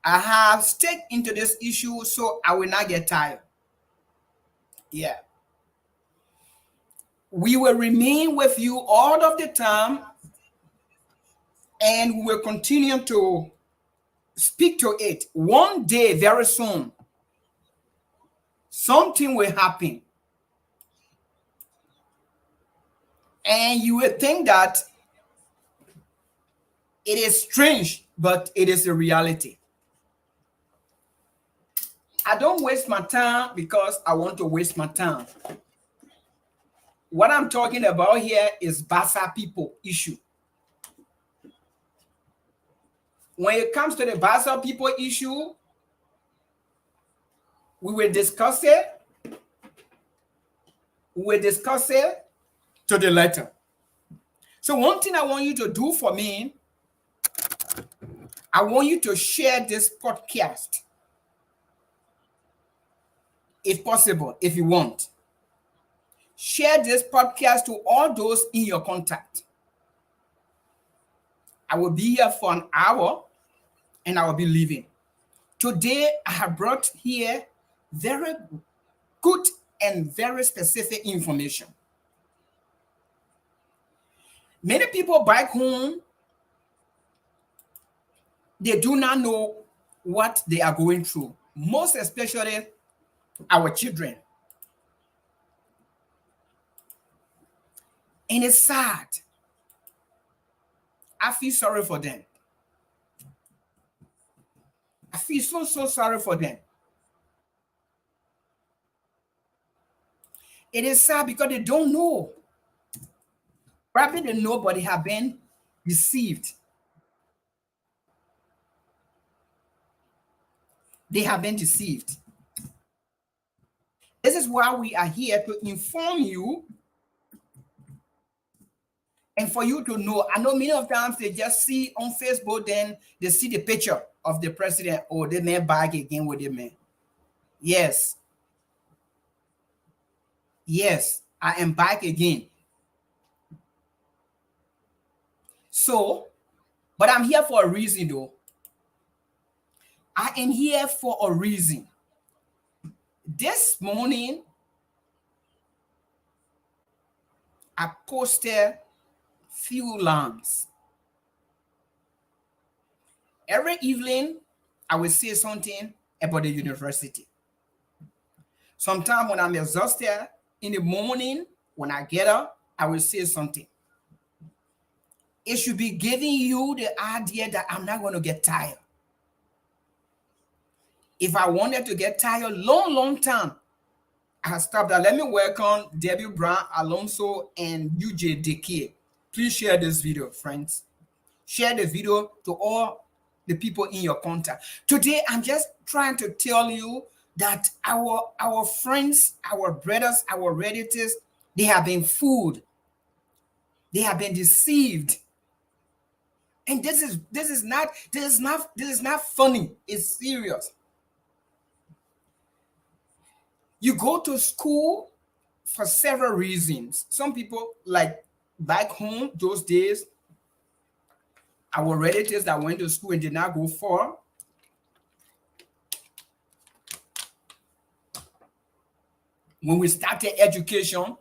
I have stayed into this issue so I will not get tired. Yeah. We will remain with you all of the time, and we will continue to speak to it. One day, very soon, something will happen. And you will think that it is strange, but it is a reality. I don't waste my time because I want to waste my time. What I'm talking about here is Bassa people issue. When it comes to the Bassa people issue, we will discuss it. We will discuss it to the letter. So one thing I want you to do for me, I want you to share this podcast. If possible, if you want. Share this podcast to all those in your contact. I will be here for an hour and I will be leaving. Today, I have brought here very good and very specific information. Many people back home, they do not know what they are going through, most especially our children. And it's sad. I feel sorry for them. I feel so sorry for them. It is sad because they don't know. Probably they know, but they have been deceived. They have been deceived. This is why we are here to inform you and for you to know. I know many of times they just see on Facebook, then they see the picture of the president, or the man back again with the man. Yes. Yes, I am back again. So, but I'm here for a reason though. I am here for a reason. This morning, I posted few lines. Every evening, I will say something about the university. Sometimes when I'm exhausted in the morning, when I get up, I will say something. It should be giving you the idea that I'm not going to get tired. If I wanted to get tired long time, I stopped that. Let me welcome Debbie Brown, Alonso, and UJ Deke. Please share this video, friends. Share the video to all the people in your contact. Today, I'm just trying to tell you that our friends, our brothers, our relatives, they have been fooled. They have been deceived. And this is not funny. It's serious. You go to school for several reasons. Some people, like back home those days, our relatives that went to school and did not go far, when we started education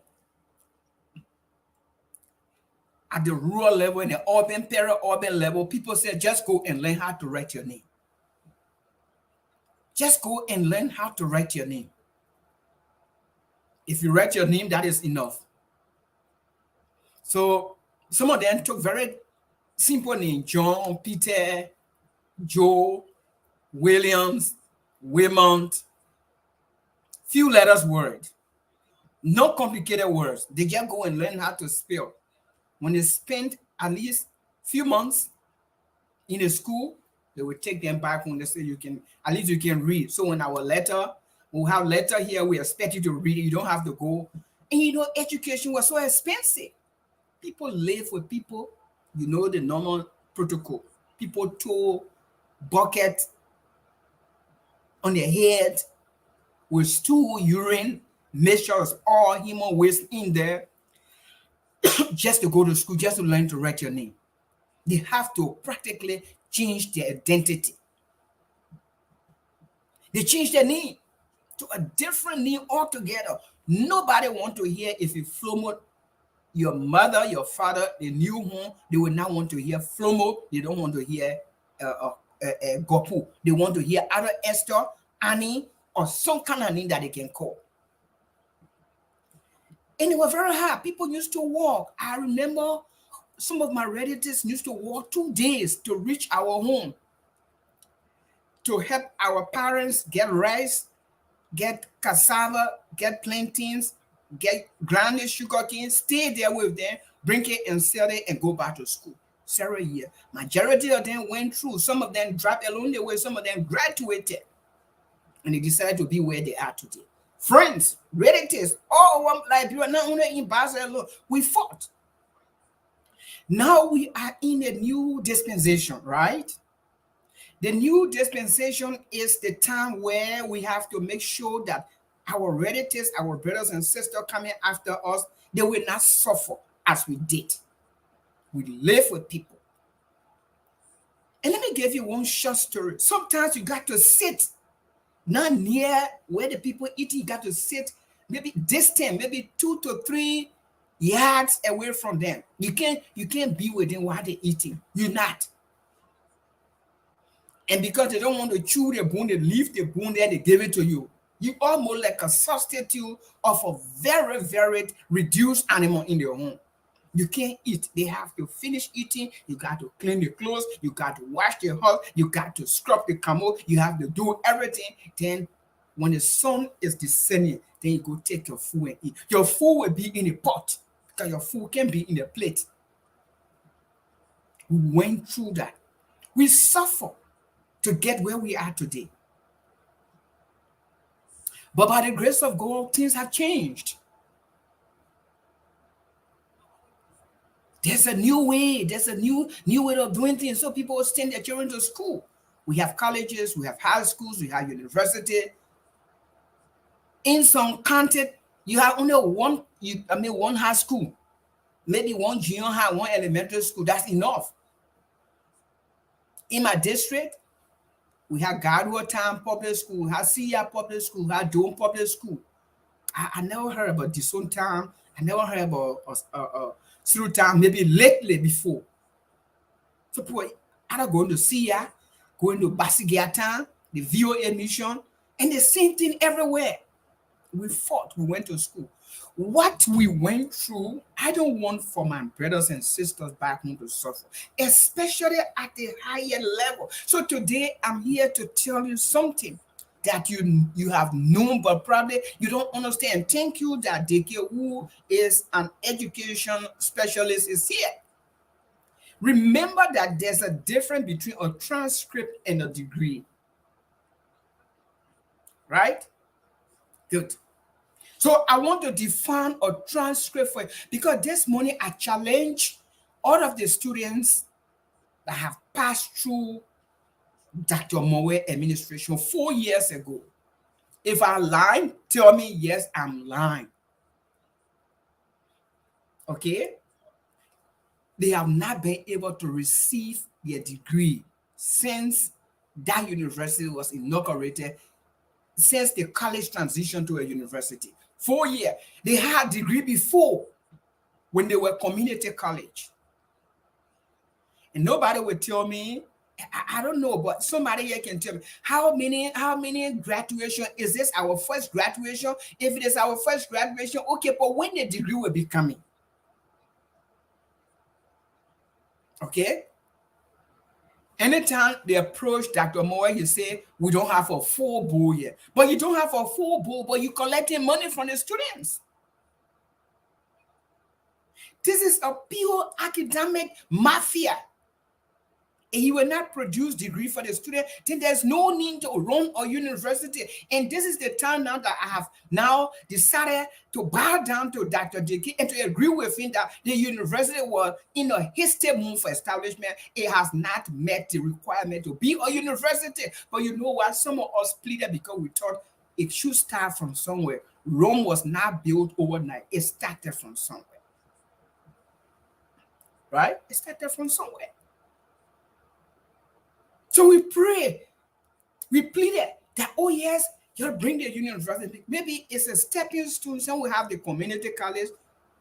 at the rural level and the urban, peri-urban level, people said, just go and learn how to write your name. Just go and learn how to write your name. If you write your name, that is enough. So some of them took very simple names: John, Peter, Joe, Williams, Wilmont. Few letters word. No complicated words. They just go and learn how to spell. When they spend at least few months in the school, they will take them back when they say at least you can read. So when our letter, we'll have letter here, we expect you to read it. You don't have to go. And education was so expensive. People live with people, the normal protocol. People throw bucket on their head with stool, urine, make sure it's all human waste in there, just to go to school, just to learn to write your name. They have to practically change their identity. They changed their name to a different name altogether. Nobody want to hear if you Flomo, your mother, your father, the new home, they will not want to hear Flomo. They don't want to hear Gopu. They want to hear either Esther, Annie, or some kind of name that they can call. And they were very hard. People used to walk. I remember some of my relatives used to walk 2 days to reach our home to help our parents get rice, get cassava, get plantains, get grounded sugar cane, stay there with them, bring it and sell it, and go back to school. Several years. Majority of them went through. Some of them dropped along the way. Some of them graduated, and they decided to be where they are today. Friends, relatives, all one like people, not only in Bassa alone. We fought. Now we are in a new dispensation, right? The new dispensation is the time where we have to make sure that our relatives, our brothers and sisters coming after us, they will not suffer as we did. We live with people. And let me give you one short story. Sometimes you got to sit not near where the people eat. You got to sit maybe distant, maybe 2 to 3 yards away from them. You can't be with them while they're eating. You're not. And because they don't want to chew the bone, they leave the bone there, they give it to you. You almost like a substitute of a very, very reduced animal in their home. You can't eat. They have to finish eating. You got to clean the clothes. You got to wash the house. You got to scrub the camel. You have to do everything. Then when the sun is descending, then you go take your food and eat. Your food will be in a pot because your food can be in a plate. We went through that. We suffer to get where we are today. But by the grace of God, things have changed. There's a new way. There's a new way of doing things. So people will send their children to school. We have colleges, we have high schools, we have university. In some country, you have only one high school, maybe one junior high, one elementary school. That's enough. In my district, we have Gadua Town Public School, we have Sia Public School, we have Dome Public School. I never heard about Dison Town. I never heard about through Town, maybe lately before. So people either going to Sia, going to Bassa Town, the VOA mission, and the same thing everywhere. We fought, we went to school. What we went through, I don't want for my brothers and sisters back home to suffer, especially at a higher level. So today I'm here to tell you something that you have known, but probably you don't understand. Thank you that Deke, who is an education specialist, is here. Remember that there's a difference between a transcript and a degree. Right? Good. So I want to define a transcript for you because this morning I challenge all of the students that have passed through Dr. Moe administration 4 years ago. If I lie, tell me yes, I'm lying. Okay? They have not been able to receive their degree since that university was inaugurated, since the college transitioned to a university. 4 years. They had a degree before when they were community college. And nobody would tell me, I don't know, but somebody here can tell me how many graduation is this our first graduation? If it is our first graduation, okay, but when the degree will be coming? Okay? Anytime they approach Dr. Moore, he say, we don't have a full bowl yet. But you don't have a full bowl, but you're collecting money from the students. This is a pure academic mafia. And he will not produce degree for the student, then there's no need to run a university. And this is the time now that I have now decided to bow down to Dr. J.K. and to agree with him that the university was in a hasty move for establishment. It has not met the requirement to be a university. But you know what? Some of us pleaded because we thought it should start from somewhere. Rome was not built overnight. It started from somewhere. Right? It started from somewhere. So we pray, we pleaded, That, oh yes, you'll bring the university. Maybe it's a stepping stone. Some will have the community college,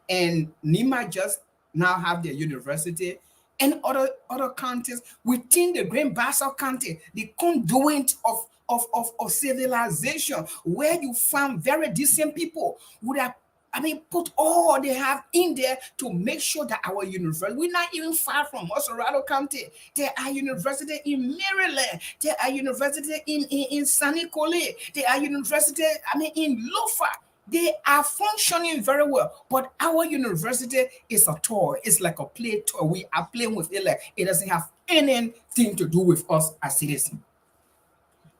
and Nima just now have the university, and other counties within the Great Bassa County, the conduit of civilization, where you find very decent people would have, I mean, put all they have in there to make sure that our university, we're not even far from Osorado County. There are university in Maryland. There are university in San Nicolas. There are university, I mean, in Lofa. They are functioning very well. But our university is a toy. It's like a play toy. We are playing with it like it doesn't have anything to do with us as citizens.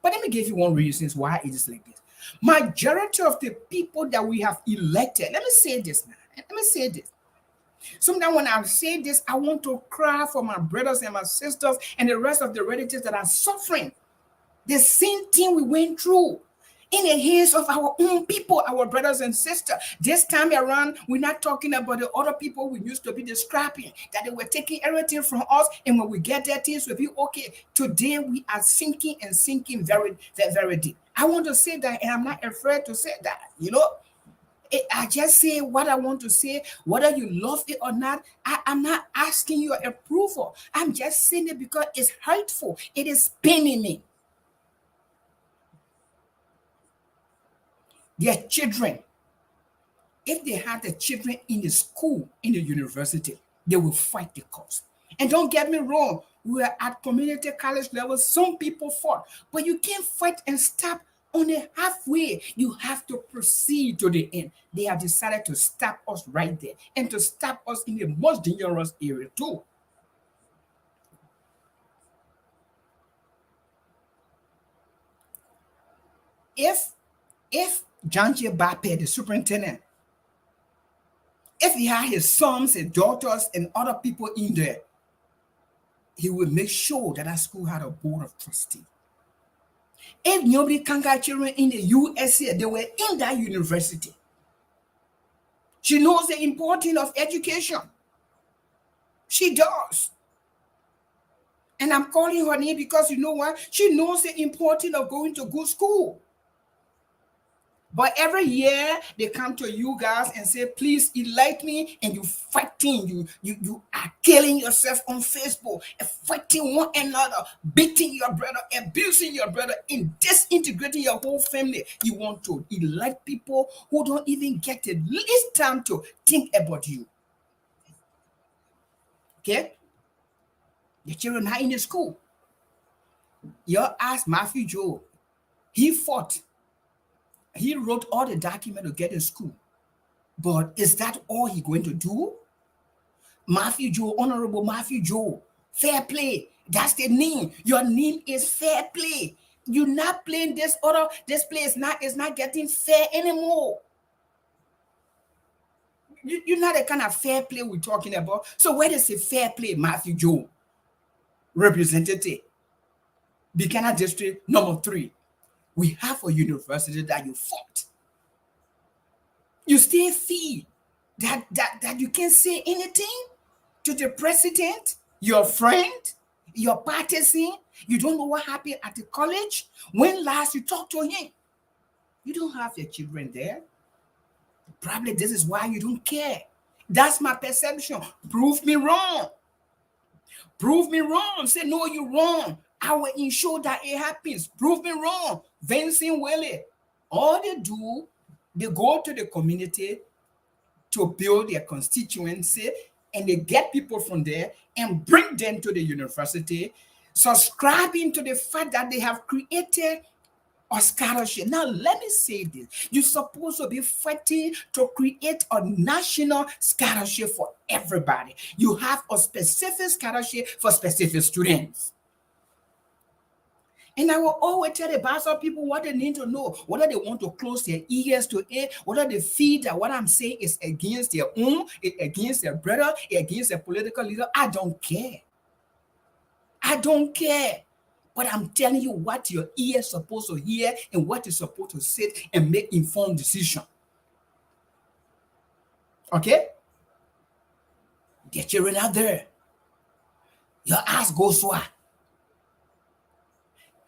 But let me give you one reason why it is like this. Majority of the people that we have elected, let me say this now. Let me say this. Sometimes when I say this, I want to cry for my brothers and my sisters and the rest of the relatives that are suffering the same thing we went through in the hands of our own people, our brothers and sisters. This time around, we're not talking about the other people we used to be the scrapping, that they were taking everything from us, and when we get there, things will be okay. Today, we are sinking and sinking very, very, very deep. I want to say that, and I'm not afraid to say that, you know. I just say what I want to say, whether you love it or not. I'm not asking your approval. I'm just saying it because it's hurtful. It is paining me. Their children, if they have the children in the school, in the university, they will fight the cause. And don't get me wrong, we are at community college level. Some people fought, but you can't fight and stop on the halfway. You have to proceed to the end. They have decided to stop us right there and to stop us in the most dangerous area too. If if John J. Bappe, the superintendent, if he had his sons and daughters and other people in there, he would make sure that school had a board of trustees. If nobody can get children in the USA, they were in that university. She knows the importance of education. She does. And I'm calling her name because you know what? She knows the importance of going to good school. But every year they come to you guys and say, please elect me, and you fighting, you are killing yourself on Facebook and fighting one another, beating your brother, abusing your brother, and disintegrating your whole family. You want to elect people who don't even get the least time to think about you. Okay? The children are in the school. You ask Matthew Joe, he fought. He wrote all the document to get in school. But is that all he going to do? Matthew Joe, Honorable Matthew Joe, fair play. That's the name. Your name is fair play. You're not playing this other, this play is not getting fair anymore. You're not the kind of fair play we're talking about. So where is the fair play, Matthew Joe? Representative, Buchanan District number 3. We have a university that you fought. You still feel that you can't say anything to the president, your friend, your partisan. You don't know what happened at the college. When last you talked to him? You don't have your children there. Probably this is why you don't care. That's my perception. Prove me wrong. Prove me wrong. Say, no, you're wrong. I will ensure that it happens. Prove me wrong. Vincent Willie. All they do, they go to the community to build their constituency, and they get people from there and bring them to the university, subscribing to the fact that they have created a scholarship. Now, let me say this. You're supposed to be fighting to create a national scholarship for everybody. You have a specific scholarship for specific students. And I will always tell the Bassa people what they need to know, whether they want to close their ears to it, whether they feel that what I'm saying is against their own, against their brother, against their political leader. I don't care. I don't care. But I'm telling you what your ear is supposed to hear and what you're supposed to sit and make informed decision. Okay? Their children out there. Your ass goes so.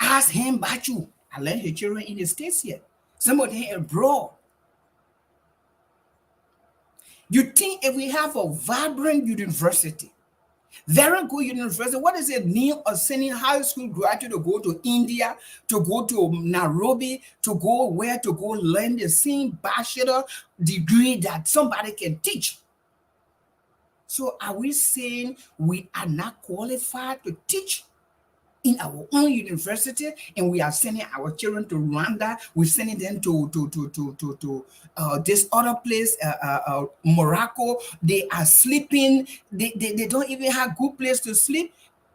Ask him about you. I learned her children in the States here. Some of them abroad. You think if we have a vibrant university, very good university, what is the need of sending high school graduate to go to India, to go to Nairobi, to go where to go learn the same bachelor degree that somebody can teach? So are we saying we are not qualified to teach in our own university, and we are sending our children to Rwanda? We're sending them to this other place, Morocco. They are sleeping. They don't even have good place to sleep.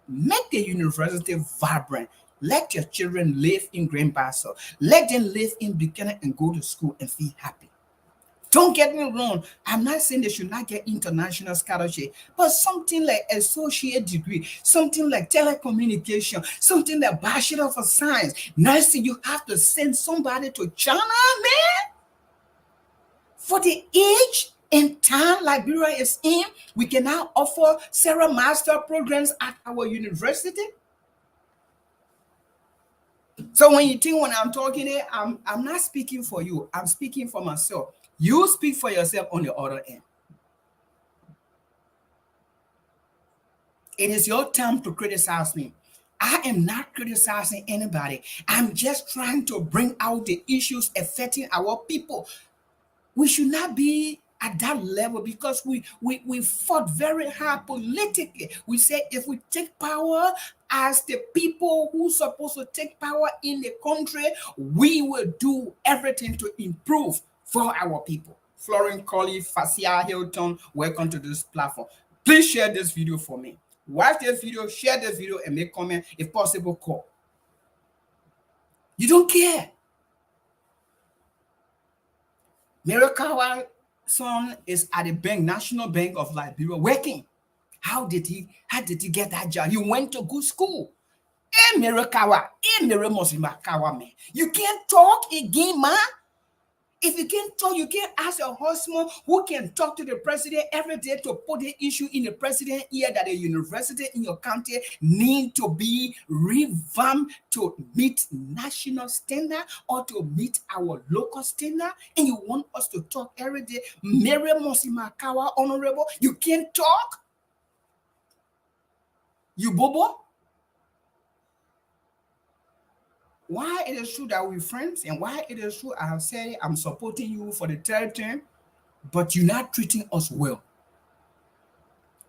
Make the university vibrant. Let your children live in Grand Bassa. Let them live in Buchanan and go to school and feel happy. Don't get me wrong. I'm not saying they should not get international scholarship, but something like associate degree, something like telecommunication, something like Bachelor of Science. Next thing you have to send somebody to China, man. For the age and time Liberia is in, we can now offer Sarah Master programs at our university. So when you think when I'm talking here, I'm not speaking for you. I'm speaking for myself. You speak for yourself on the other end. It is your time to criticize me. I am not criticizing anybody. I'm just trying to bring out the issues affecting our people. We should not be at that level because we fought very hard politically. We say if we take power as the people who's supposed to take power in the country, we will do everything to improve for our people. Florence Colley, Fasia Hilton, welcome to this platform. Please share this video for me. Watch this video, share this video, and make comment. If possible, call. You don't care. Merakawa's son is at the bank, National Bank of Liberia, working. How did he get that job? He went to good school. Hey, Merakawa, hey, Merakawa, man. You can't talk again, man. If you can't talk, you can't ask your husband who can talk to the president every day to put the issue in the president ear that the university in your county need to be revamped to meet national standard or to meet our local standard, and you want us to talk every day. Mary Mosimakawa, honorable, you can't talk? You bobo? Why it is true that we're friends, and why it is true I have said I'm supporting you for the third term, but you're not treating us well.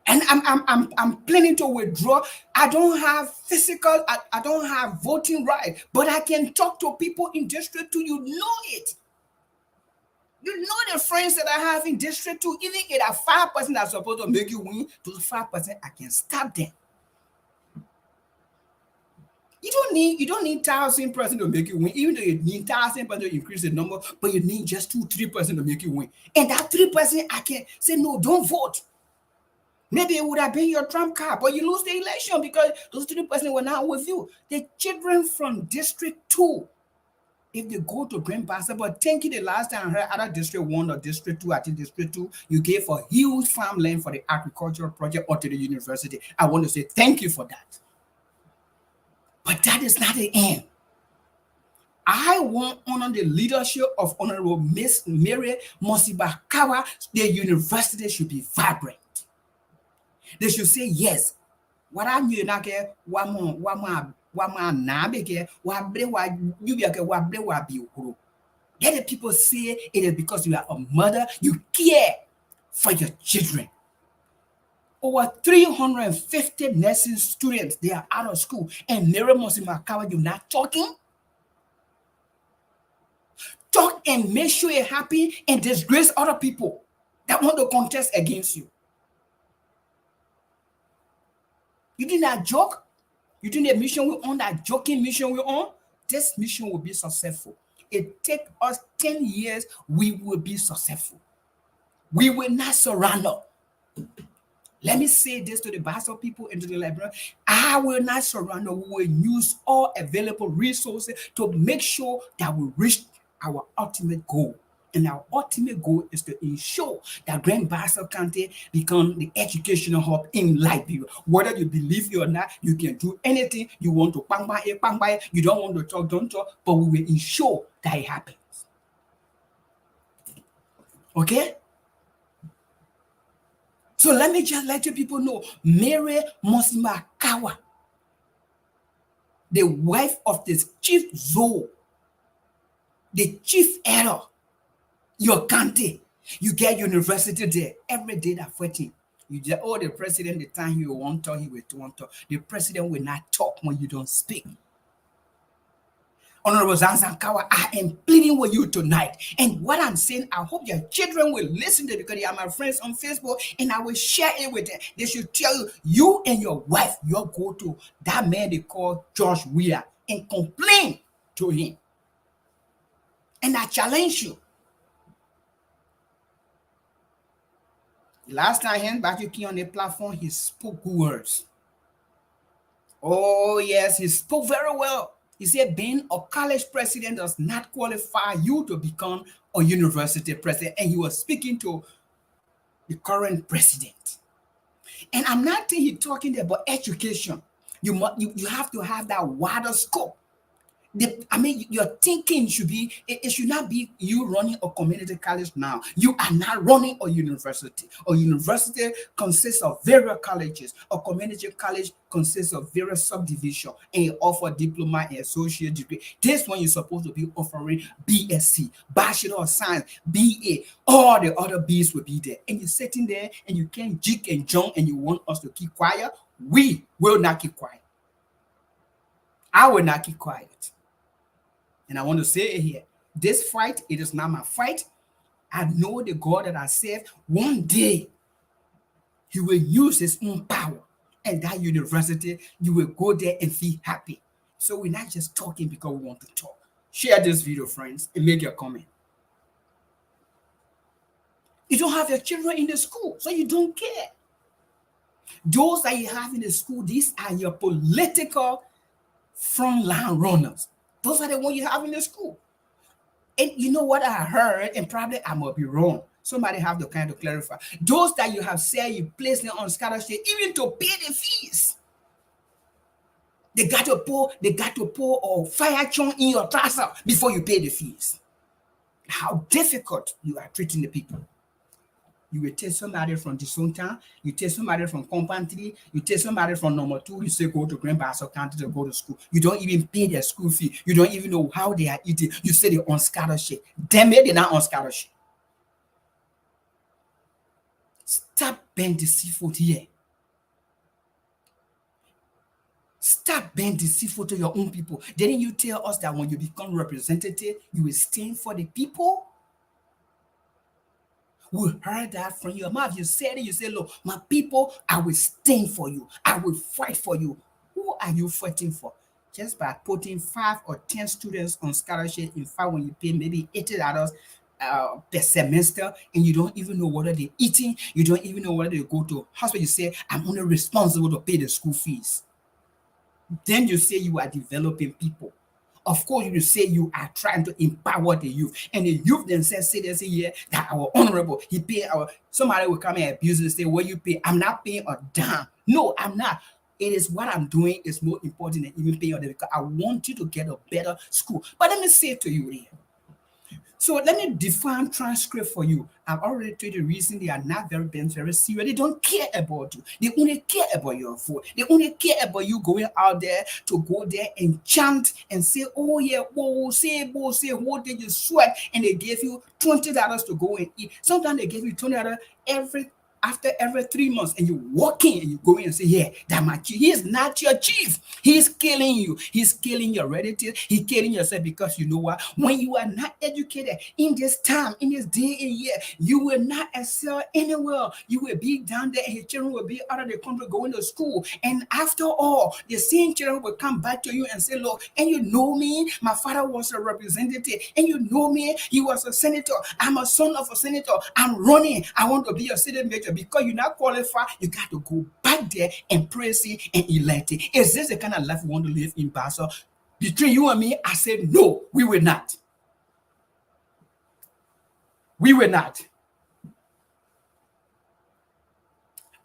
And I'm planning to withdraw. I don't have physical, I don't have voting right, but I can talk to people in District 2. You know it. You know the friends that I have in District 2. Even if a 5% that's supposed to make you win, those 5%, I can stop them. You don't need 1,000% to make you win, even though you need 1,000% to increase the number, but you need just 2-3% to make you win. And that 3%, I can say no, don't vote. Maybe it would have been your trump card, but you lose the election because those 3% were not with you. The children from District 2, if they go to Grand Bassa, but thank you, the last time I heard other District 1 or District 2, I think District 2, you gave a huge farmland for the agricultural project or to the university. I want to say thank you for that. But that is not the end. I want under the leadership of Honorable Miss Mary Mosibakawa, the university should be vibrant. They should say yes. What I knew na ke wama na ke wa bi. Let the people say it is because you are a mother, you care for your children. Over 350 nursing students, they are out of school. And Mary Mosimakawa, you're not talking? Talk and make sure you're happy and disgrace other people that want to contest against you. You did not joke. You did a mission we're on, that joking mission we're on. This mission will be successful. It take us 10 years, we will be successful. We will not surrender. Let me say this to the Bassa people and to the Liberian. I will not surrender. We will use all available resources to make sure that we reach our ultimate goal. And our ultimate goal is to ensure that Grand Bassa County become the educational hub in Liberia. Whether you believe it or not, you can do anything you want to bang by it, bang by it. You don't want to talk, don't talk, but we will ensure that it happens. Okay? So let me just let you people know, Mary Mosima Kawa, the wife of the chief Zoe, the chief error, your county, you get university there every day that 14. You just, oh, the president, the time he will want to talk, he will want to talk. The president will not talk when you don't speak. Honorable Zanzankawa, I am pleading with you tonight. And what I'm saying, I hope your children will listen to it because they are my friends on Facebook and I will share it with them. They should tell you, you and your wife, you'll go to that man they call George Weah and complain to him. And I challenge you. Last time Hen Batu came on the platform, he spoke words. Oh, yes, he spoke very well. He said being a college president does not qualify you to become a university president. And he was speaking to the current president. And I'm not saying he's talking about education. You have to have that wider scope. Your thinking should be, it should not be you running a community college now. You are not running a university. A university consists of various colleges. A community college consists of various subdivisions, and you offer diploma and associate degree. This one you're supposed to be offering BSc, Bachelor of Science, BA. All the other B's will be there. And you're sitting there and you can't jig and jump and you want us to keep quiet. We will not keep quiet. I will not keep quiet. And I want to say it here. This fight, it is not my fight. I know the God that I serve. One day, he will use his own power. And that university, you will go there and feel happy. So we're not just talking because we want to talk. Share this video, friends, and make your comment. You don't have your children in the school, so you don't care. Those that you have in the school, these are your political frontline runners. Those are the ones you have in the school. And you know what I heard, and probably I might be wrong. Somebody have to kind of clarify. Those that you have said you place them on scholarship, even to pay the fees. They got to pour a fire chunk in your trouser before you pay the fees. How difficult you are treating the people. You will take somebody from Disontown, you take somebody from Compantry, you take somebody from number 2, you say go to Grand Bassa County to go to school. You don't even pay their school fee. You don't even know how they are eating. You say they're on scholarship. Damn it, they're not on scholarship. Stop being deceitful here. Stop being deceitful to your own people. Didn't you tell us that when you become representative, you will stand for the people? We heard that from your mouth. You said it. You said, look, my people, I will stand for you. I will fight for you. Who are you fighting for? Just by putting 5 or 10 students on scholarship, in fact, when you pay maybe $80 per semester, and you don't even know whether they're eating, you don't even know whether they go to hospital, you say, I'm only responsible to pay the school fees. Then you say you are developing people. Of course, you will say you are trying to empower the youth. And the youth themselves say, they say, yeah, that our honorable, he pay our, somebody will come and abuse and say, what you pay? I'm not paying a dime. No, I'm not. It is what I'm doing is more important than even paying them because I want you to get a better school. But let me say to you here. So let me define transcript for you. I've already told you the reason they are not very serious. They don't care about you. They only care about your vote. They only care about you going out there to go there and chant and say, oh yeah, whoa, say, what did you sweat? And they gave you $20 to go and eat. Sometimes they give you $20 after every 3 months, and you walk in and you go in and say, yeah, that my chief. He is not your chief. He's killing you. He's killing your relatives. He's killing yourself because you know what? When you are not educated in this time, in this day and year, you will not excel anywhere. You will be down there and your children will be out of the country going to school. And after all, the same children will come back to you and say, look, and you know me, my father was a representative, and you know me, he was a senator. I'm a son of a senator. I'm running. I want to be a city major. Because you're not qualified, you got to go back there and praise it and elect it. Is this the kind of life we want to live in Bassa? Between you and me, I said, no, we will not. We will not.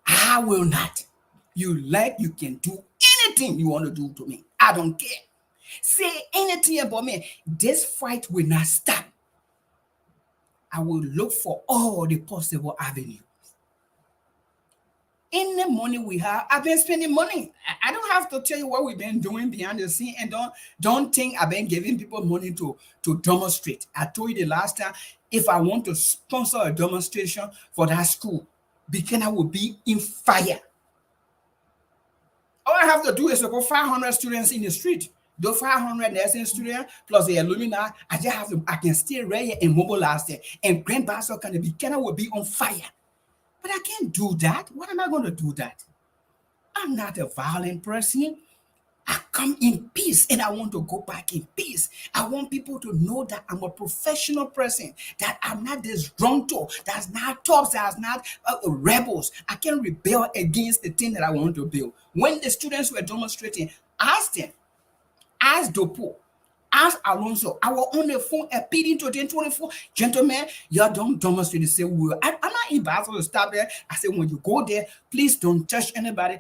I will not. You can do anything you want to do to me. I don't care. Say anything about me. This fight will not stop. I will look for all the possible avenues. Any money we have, I've been spending money. I don't have to tell you what we've been doing behind the scene, and don't think I've been giving people money to demonstrate. I told you the last time, if I want to sponsor a demonstration for that school, Buchanan will be in fire. All I have to do is to put 500 students in the street. Those 500 nursing students plus the alumni, I can stay right here and mobilize them. And Grand Bassa can Buchanan will be on fire. But I can't do that. What am I going to do that? I'm not a violent person. I come in peace and I want to go back in peace. I want people to know that I'm a professional person, that I'm not this drunto, that's not tops, that's not rebels. I can rebel against the thing that I want to build. When the students were demonstrating, ask them, ask Dopo, ask Alonso. I was on the phone appealing to them 24. Gentlemen, you don't demonstrate the same way. I'm not in Bassa to stop there. I said, when you go there, please don't touch anybody.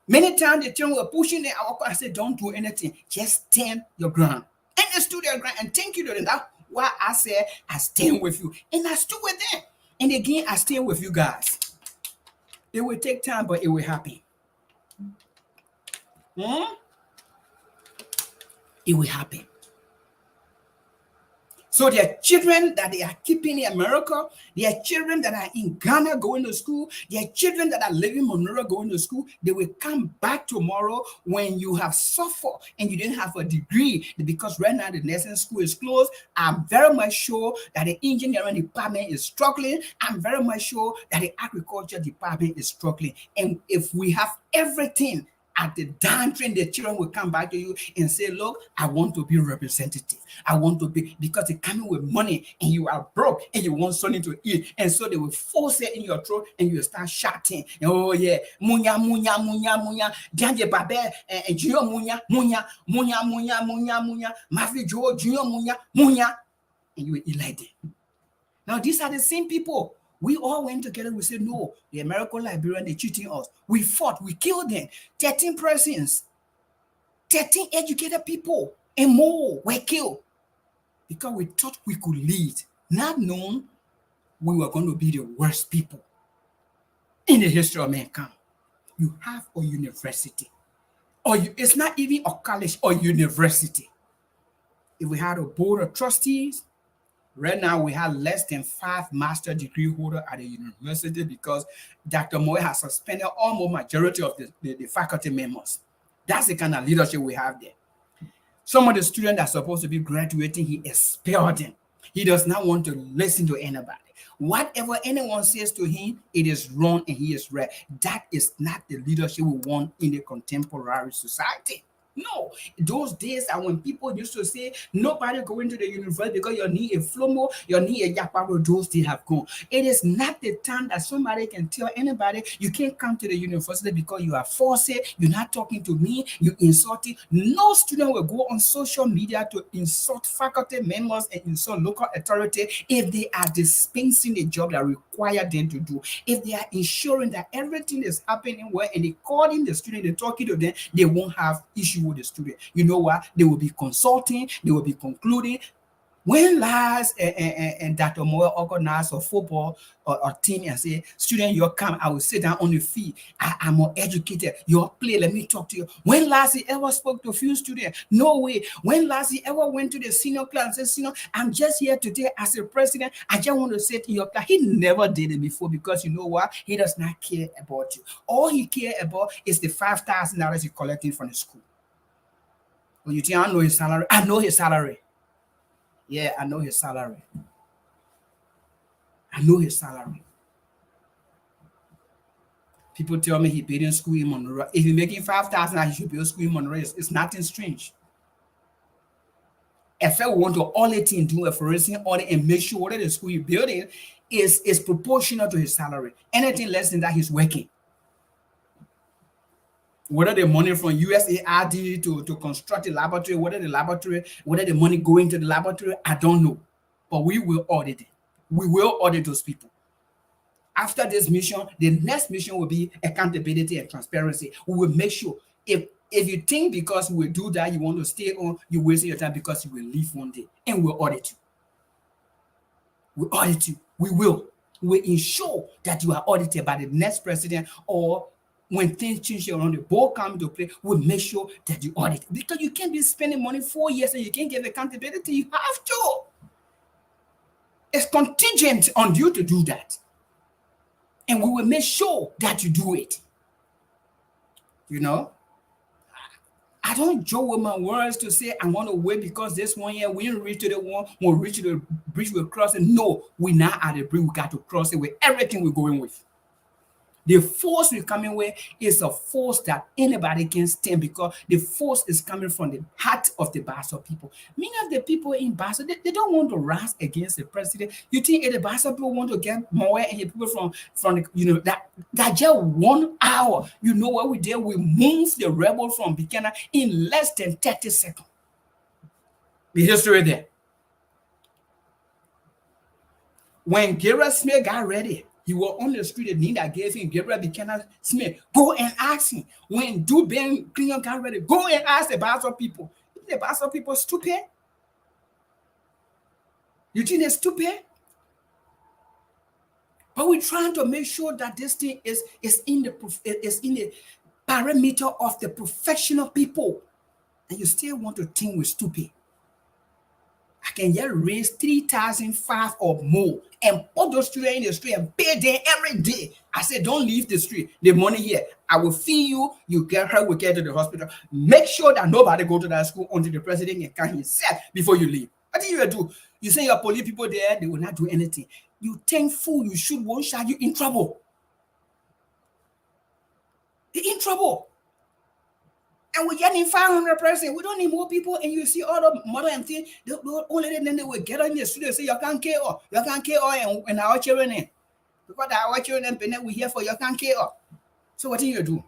Many times the children were pushing them. I said, don't do anything. Just stand your ground. And they stood their ground. And thank you to them. That's why I said, I stand with you. And I stood with them. And again, I stand with you guys. It will take time, but it will happen. It will happen. So there are children that they are keeping in America. There are children that are in Ghana going to school. There are children that are living in Monrovia going to school. They will come back tomorrow when you have suffered and you didn't have a degree. Because right now the nursing school is closed. I'm very much sure that the engineering department is struggling. I'm very much sure that the agriculture department is struggling. And if we have everything, at the down train, the children will come back to you and say, look, I want to be representative. I want to be, because they're coming with money and you are broke and you want something to eat. And so they will force it in your throat and you will start shouting. Oh yeah, munya, munya, munya, munya, Danje Babe, and Junior munya, munya, munya, munya, munya, munya, Mafi Joe, Junior munya, munya. And you will elect them. Now these are the same people. We all went together. We said, no, the American Liberian, they're cheating us. We fought. We killed them. 13 persons, 13 educated people, and more were killed because we thought we could lead, not knowing we were going to be the worst people in the history of mankind. You have a university, or it's not even a college or university. If we had a board of trustees, right now, we have less than 5 master degree holders at the university because Dr. Moe has suspended almost majority of the faculty members. That's the kind of leadership we have there. Some of the students that are supposed to be graduating, he expelled them. He does not want to listen to anybody. Whatever anyone says to him, it is wrong and he is right. That is not the leadership we want in the contemporary society. No, those days are when people used to say nobody going to the university because you need a flomo, you need a yaparo. Those days have gone. It is not the time that somebody can tell anybody you can't come to the university because you are forced, you're not talking to me, you insulting. No student will go on social media to insult faculty members and insult local authority if they are dispensing the job that require them to do. If they are ensuring that everything is happening well and they calling the student, they're talking to them, they won't have issue with the student. You know what? They will be consulting, they will be concluding. When last and Dr. Moore organized a football or team and say, student, you come, I will sit down on the field. I'm more educated. You play, let me talk to you. When last he ever spoke to a few students? No way. When last he ever went to the senior class and said, senior, I'm just here today as a president. I just want to say to your class. He never did it before because you know what? He does not care about you. All he cares about is the $5,000 he's collecting from the school. When you think I know his salary, I know his salary. Yeah, I know his salary. I know his salary. People tell me he building school in Monrovia. If he's making $5,000, he should build school in Monrovia. It's nothing strange. If I want to audit and do a forensic audit and make sure that the school he's building is proportional to his salary. Anything less than that, he's working. Whether the money from USAID to construct a laboratory, whether the money going to the laboratory, I don't know. But we will audit it. We will audit those people. After this mission, the next mission will be accountability and transparency. We will make sure, if you think because we will do that you want to stay on, you're wasting your time, because you will leave one day, and we'll audit you. We audit you. We will. We ensure that you are audited by the next president, or when things change around, the ball come into play, we'll make sure that you audit, because you can't be spending money 4 years and you can't get accountability. You have to. It's contingent on you to do that, and we will make sure that you do it. You know, I don't joke with my words to say I want to wait because this 1 year we didn't reach to the one, we'll reach to the bridge, we'll cross it. No, we're not at the bridge, we got to cross it with everything we're going with. The force we're coming with is a force that anybody can stand, because the force is coming from the heart of the Bassa people. Many of the people in Bassa, they don't want to rise against the president. You think if the Bassa people want to get more and people from the, that just 1 hour, you know what we did? We moved the rebel from Buchanan in less than 30 seconds. The history there. When Garrett Smith got ready, he was on the street. The name that gave him Gabriel Buchanan Smith. Go and ask him. When Ben Cleon got ready, go and ask the Bassa people. You think the Bassa people stupid? You think they're stupid? But we're trying to make sure that this thing is in the parameter of the professional people, and you still want to think we're stupid. I can just raise 3,005 or more and put those children in the street and pay them every day. I said, don't leave the street. The money here, I will feed you. You get her, we get to the hospital. Make sure that nobody go to that school until the president can come himself before you leave. What do you do? You say your police people there, they will not do anything. You thankful you shoot one shot, you in trouble. You're in trouble. And we're getting 500%. We don't need more people. And you see all the mother and thing, they only then they will get on the studio and say, you can't care all. You can't care all, and our children. Because our children, we here for you can't care all. So what do you do?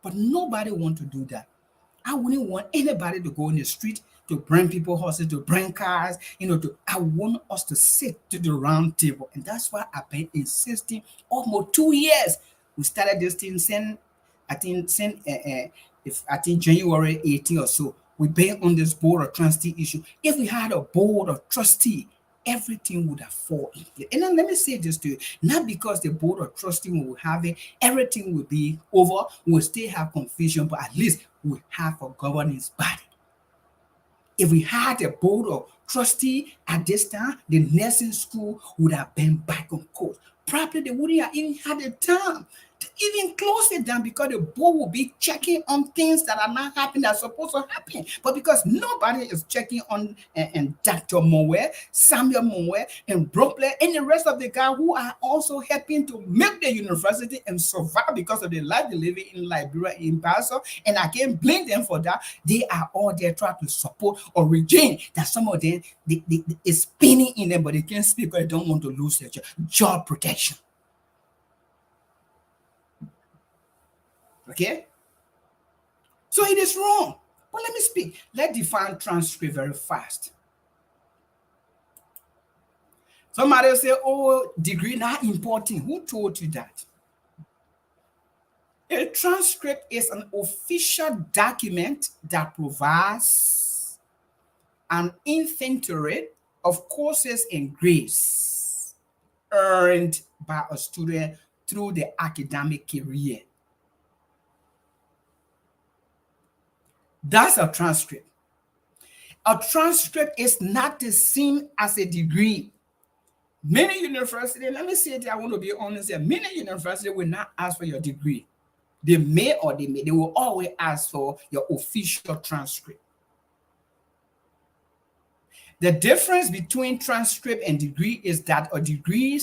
But nobody want to do that. I wouldn't want anybody to go in the street to bring people horses, to bring cars, I want us to sit to the round table. And that's why I've been insisting almost 2 years. We started this thing I think January 18 or so. We've been on this board of trustee issue. If we had a board of trustee, everything would have fallen in place. And then let me say this to you, not because the board of trustee will have it, everything will be over, we'll still have confusion, but at least we have a governance body. If we had a board of trustee at this time, the nursing school would have been back on course. Probably they wouldn't have even had the time to even close it down, because the board will be checking on things that are not happening, that's supposed to happen. But because nobody is checking on and Dr. Moe, Samuel Moe, and Brooklyn, and the rest of the guys who are also helping to make the university and survive because of the life they live in Liberia, in Bassa, and I can't blame them for that. They are all there trying to support or regain that some of them is spinning in them, but they can't speak because they don't want to lose their job protection. Okay? So it is wrong. But let me speak. Let's define transcript very fast. Somebody say, oh, degree not important. Who told you that? A transcript is an official document that provides an inventory of courses and grades earned by a student through the academic career. That's a transcript. A transcript is not the same as a degree. Many universities, let me say that I want to be honest here, many universities will not ask for your degree. They may or they will always ask for your official transcript. The difference between transcript and degree is that a degree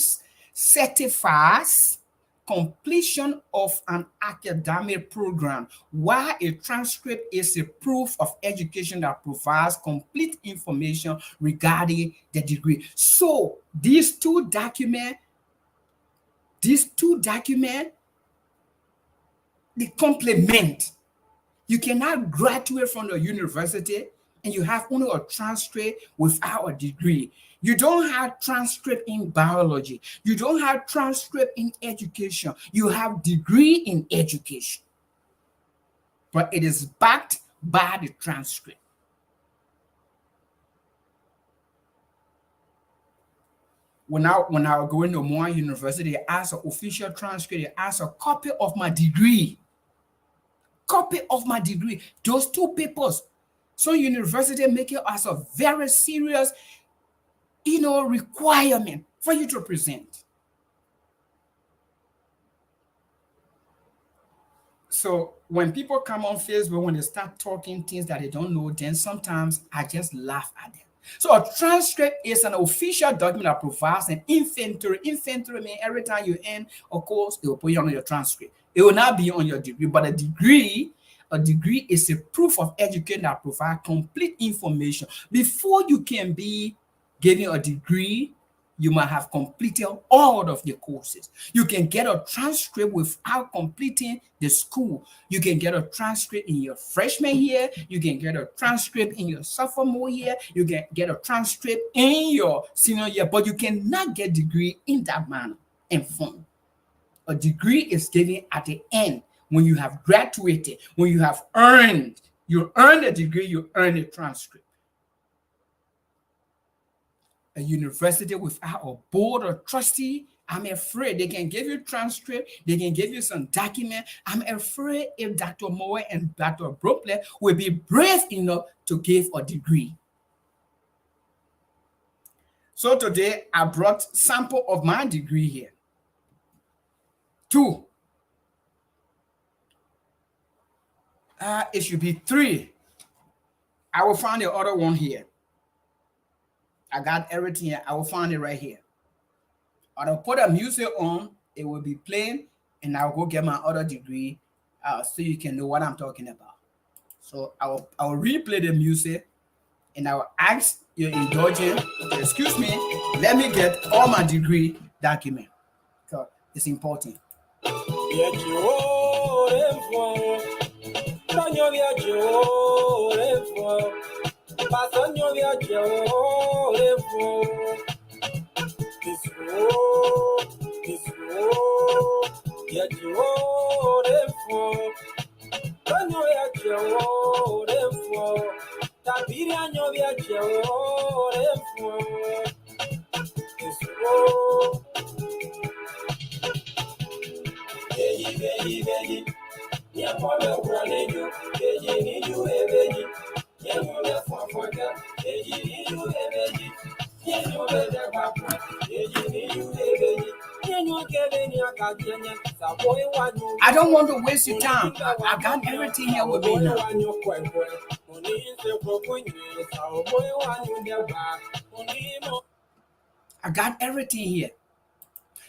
certifies completion of an academic program, while a transcript is a proof of education that provides complete information regarding the degree. So these two documents, they complement. You cannot graduate from the university and you have only a transcript without a degree. You don't have transcript in biology. You don't have transcript in education. You have degree in education, but it is backed by the transcript. When I go into Moore University, they ask an official transcript, they ask a copy of my degree. Copy of my degree. Those two papers. So university make it as a very serious, requirement for you to present. So when people come on Facebook, when they start talking things that they don't know, then sometimes I just laugh at them. So a transcript is an official document that provides an inventory. Inventory means every time you end a course, it will put you on your transcript. It will not be on your degree, but a degree is a proof of education that provides complete information. Before you can be getting a degree, you might have completed all of the courses. You can get a transcript without completing the school. You can get a transcript in your freshman year. You can get a transcript in your sophomore year. You can get a transcript in your senior year, but you cannot get degree in that manner and form. A degree is given at the end when you have graduated, when you have earned. You earn a degree, you earn a transcript. A university without a board or trustee, I'm afraid they can give you transcript, they can give you some document. I'm afraid if Dr. Moore and Dr. Brooklyn will be brave enough to give a degree. So today I brought sample of my degree here. 2. It should be 3. I will find the other one here. I got everything here. I will find it right here. I'll put a music on. It will be playing, and I'll go get my other degree so you can know what I'm talking about. So I will replay the music, and I will ask your indulgence. Excuse me. Let me get all my degree document. So it's important. Bassa I don't want to waste your time. I got everything here with me now. I got everything here.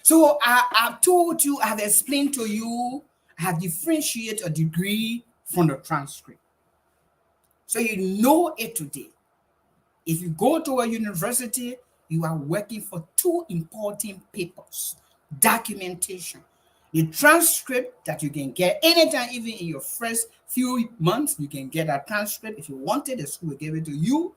So I've told you, I've explained to you, I have differentiated a degree from the transcript. So you know it today. If you go to a university, you are working for 2 important papers. Documentation. The transcript that you can get anytime, even in your first few months, you can get a transcript. If you wanted, the school will give it to you,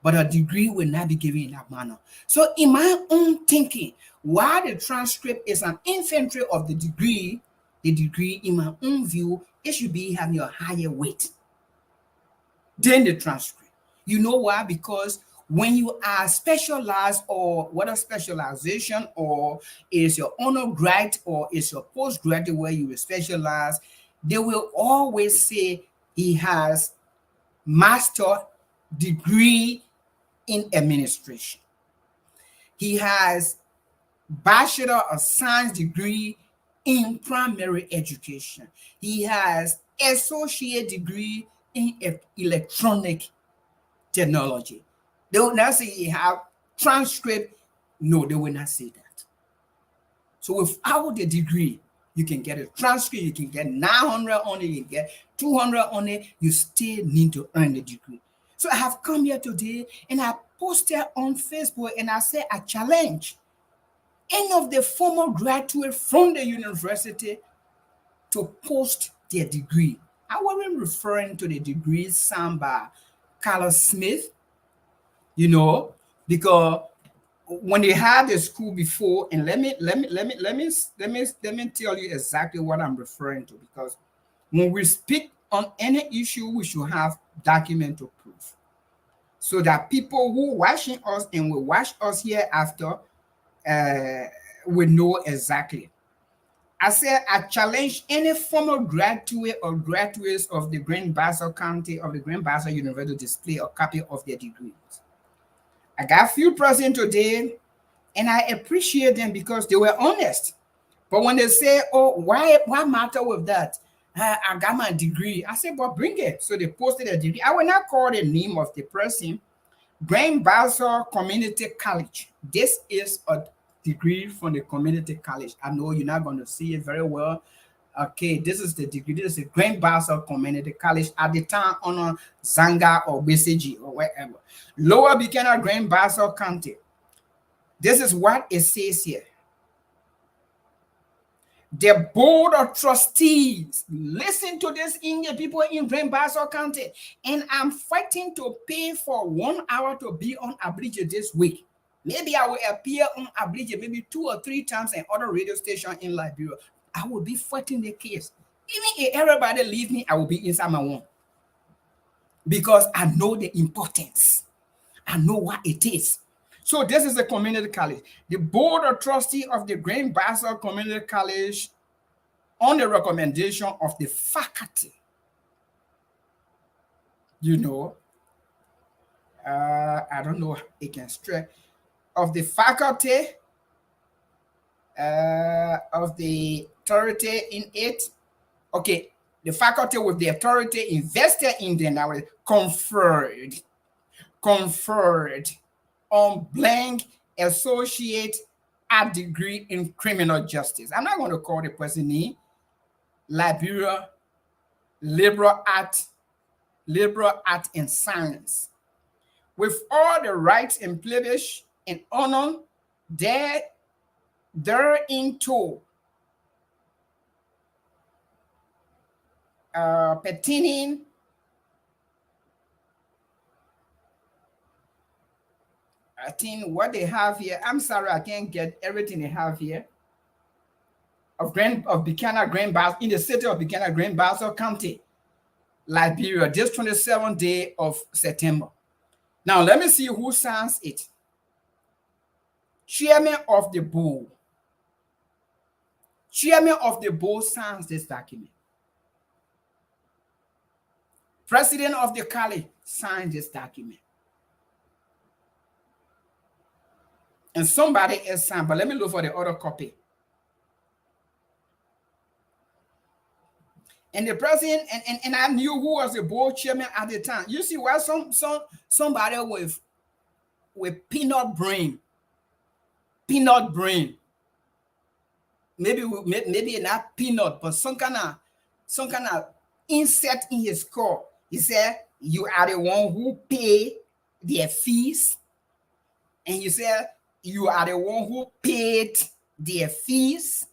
but a degree will not be given in that manner. So in my own thinking, while the transcript is an inventory of the degree, in my own view, it should be having a higher weight than the transcript. You know why? Because when you are specialized, or whether specialization or is your undergrad or is your postgraduate where you will specialize, they will always say he has master degree in administration. He has Bachelor of Science degree in primary education. He has associate degree in electronic technology. They will not say he have transcript. No, they will not say that. So without the degree, you can get a transcript, you can get 900 on it, you can get 200 on it, you still need to earn the degree. So I have come here today and I posted on Facebook and I said I challenge any of the former graduates from the university to post their degree. I wasn't referring to the degrees signed by Carlos Smith, because when they had the school before, and let me tell you exactly what I'm referring to, because when we speak on any issue, we should have documented proof so that people who watching us and will watch us here after will know exactly. I said I challenge any former graduate or graduates of the Grand Bassa County of the Grand Bassa University to display a copy of their degrees. I got a few present today, and I appreciate them because they were honest. But when they say, "Oh, why matter with that? I got my degree," I said, "But bring it." So they posted a degree. I will not call the name of the person. Grand Bassa Community College. This is a degree from the community college. I know you're not going to see it very well. Okay, this is the degree. This is the Grand Bassa Community College at the time on Zanga or BCG or wherever. Lower Buchanan, Grand Bassa County. This is what it says here. The board of trustees, listen to this Indian people in Grand Bassa County, and I'm fighting to pay for 1 hour to be on Abridge this week. Maybe I will appear on Abridge maybe 2 or 3 times in other radio stations in Liberia. I will be fighting the case. Even if everybody leave me, I will be inside my one. Because I know the importance. I know what it is. So this is the community college. The board of trustees of the Grand Bassa Community College, on the recommendation of the faculty, I don't know, it can stress, of the faculty, of the authority in it. Okay, the faculty with the authority invested in them, that was conferred on blank associate a degree in criminal justice. I'm not going to call the person name. Liberia, liberal art and science, with all the rights and privilege and honor thereinto pertaining I think what they have here, I'm sorry, I can't get everything they have here. Of Buchanan, Grand Bassa, in the city of Buchanan, Grand Bassa County, Liberia, this 27th day of September. Now, let me see who signs it. Chairman of the board. Chairman of the board signs this document. President of the college signs this document. And somebody else signed, but let me look for the other copy. And the president, and I knew who was the board chairman at the time. You see why somebody with peanut brain, maybe not peanut, but some kind of insect in his skull. He said, "You are the one who pay their fees," and he said, "You are the one who paid their fees."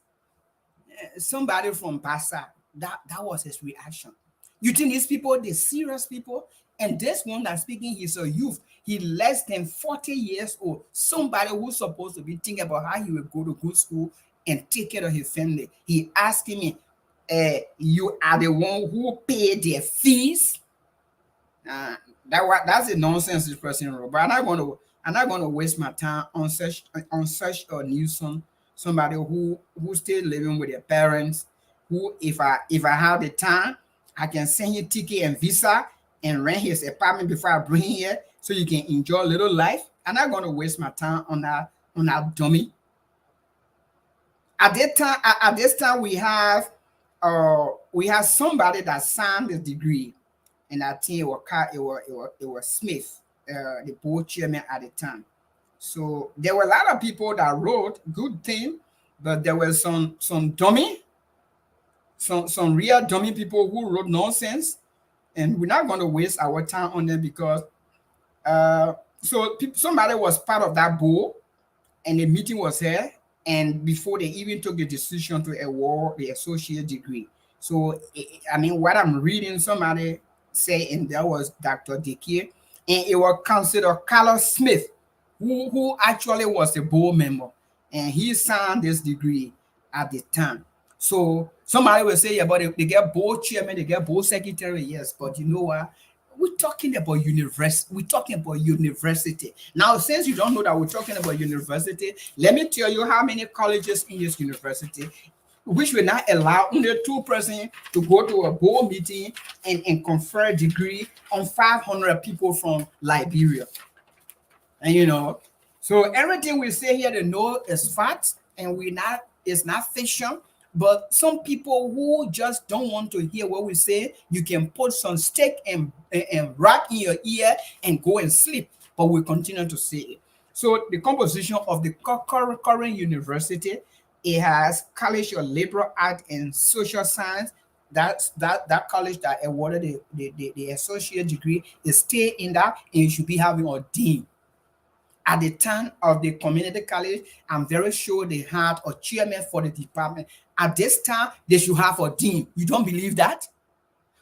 Somebody from Bassa, that was his reaction. You think these people, the serious people, and this one that's speaking, he's a youth. He less than 40 years old. Somebody who's supposed to be thinking about how he will go to good school and take care of his family. He asking me, "You are the one who paid their fees?" That's a nonsense this person wrote. But I'm not going to waste my time on such a news somebody who still living with their parents. Who, if I have the time, I can send you ticket and visa and rent his apartment before I bring him here, so you can enjoy a little life. I'm not going to waste my time on that dummy. At this time, we have somebody that signed the degree, and I think it was Smith, the board chairman at the time. So there were a lot of people that wrote good thing, but there were some dummy, some real dummy people who wrote nonsense, and we're not going to waste our time on them because somebody was part of that board, and the meeting was here, and before they even took the decision to award the associate degree. So I mean, what I'm reading, somebody say, and that was Dr. Dikir, And it was Councilor Carlos Smith, who actually was a board member, and he signed this degree at the time. So somebody will say, yeah, but they get board chairman, they get board secretary, yes, but you know what? We're talking about university. We're talking about university. Now, since you don't know that we're talking about university, let me tell you how many colleges in this university which will not allow only two-person to go to a board meeting and confer a degree on 500 people from Liberia. And so everything we say here, they know is fact, and it's not fiction. But some people who just don't want to hear what we say, you can put some stick and rock in your ear and go and sleep. But we continue to say it. So the composition of the current university, it has College of Liberal Arts and Social Science. That college that awarded the associate degree is stay in that, and you should be having a dean. At the time of the community college, I'm very sure they had a chairman for the department. At this time, they should have a dean. You don't believe that?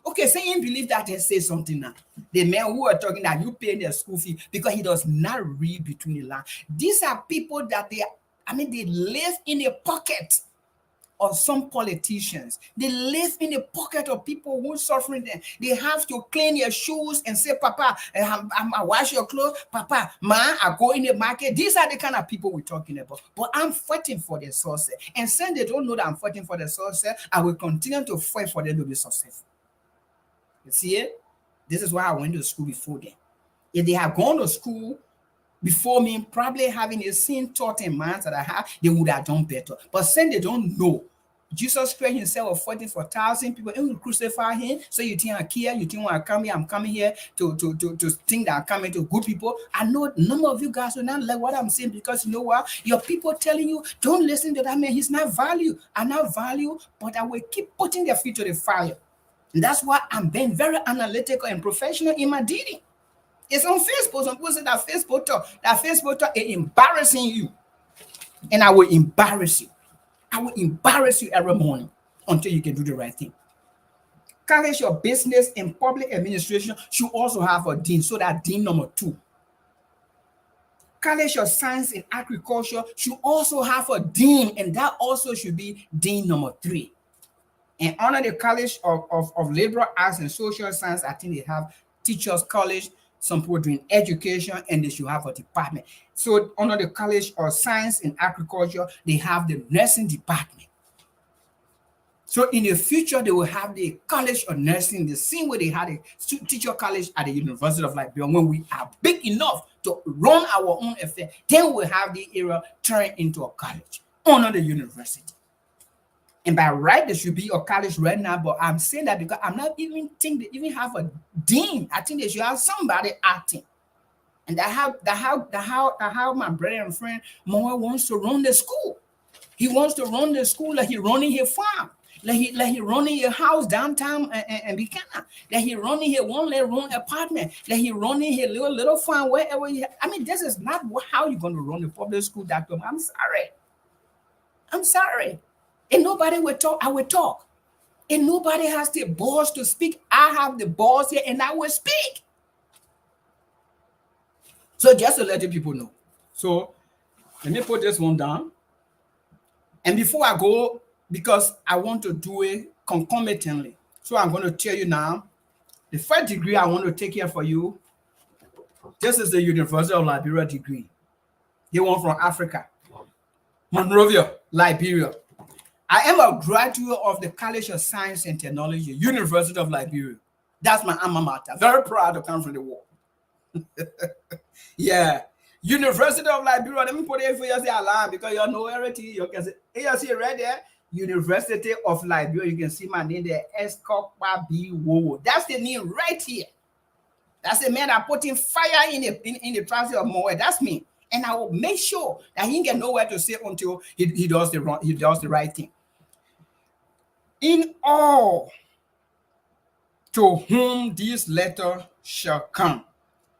Okay, say you believe that and say something now. The men who are talking that you pay their school fee because he does not read between the lines. These are people that they live in the pocket of some politicians. They live in the pocket of people who are suffering them. They have to clean their shoes and say, Papa, I wash your clothes. Papa, ma, I go in the market. These are the kind of people we're talking about. But I'm fighting for their sources. And since they don't know that I'm fighting for their sources, I will continue to fight for them to be successful. You see it? This is why I went to school before them. If they had gone to school before me, probably having the same thought in mind that I have, they would have done better. But since they don't know, Jesus Christ himself was fighting for 1,000 people and we crucify him. So you think I care? You think when I come here, I'm coming here to think that I'm coming to good people? I know none of you guys will not like what I'm saying because you know what? Your people telling you, don't listen to that man. He's not value. I'm not value, but I will keep putting their feet to the fire. And that's why I'm being very analytical and professional in my dealing. It's on Facebook. Some people say that Facebook talk is embarrassing you. And I will embarrass you. I will embarrass you every morning until you can do the right thing. College of Business and Public Administration should also have a dean, so that dean number 2. College of Science and Agriculture should also have a dean, and that also should be dean number 3. And under the College of Liberal Arts and Social Science, I think they have Teachers College, some people doing education, and they should have a department. So under the College of Science and Agriculture, they have the nursing department. So in the future, they will have the College of Nursing, the same way they had a teacher college at the University of Liberia. When we are big enough to run our own affair, then we'll have the area turned into a college under the university. And by right, there should be a college right now, but I'm saying that because I'm not even think they even have a dean. I think they should have somebody acting. And how my brother and friend Moa wants to run the school. He wants to run the school like he running his farm, like he running your house downtown and Buchanan, like he running his one room apartment, like he running his little farm wherever. This is not how you're going to run the public school, Doctor. I'm sorry. And nobody will talk. I will talk. And nobody has the balls to speak. I have the balls here and I will speak. So just to let the people know. So let me put this one down. And before I go, because I want to do it concomitantly, so I'm going to tell you now, the first degree I want to take here for you, this is the University of Liberia degree. They want from Africa. Monrovia, Liberia. I am a graduate of the College of Science and Technology, University of Liberia. That's my alma mater. Very proud to come from the war. Yeah. University of Liberia. Let me put it for you, say alarm, because you know everything. You can see, you see right there, University of Liberia. You can see my name there, Escopa B. Wowo. That's the name right here. That's the man that putting fire in the transit of Moe. That's me. And I will make sure that he can know where to say until he does the right thing. In all to whom this letter shall come,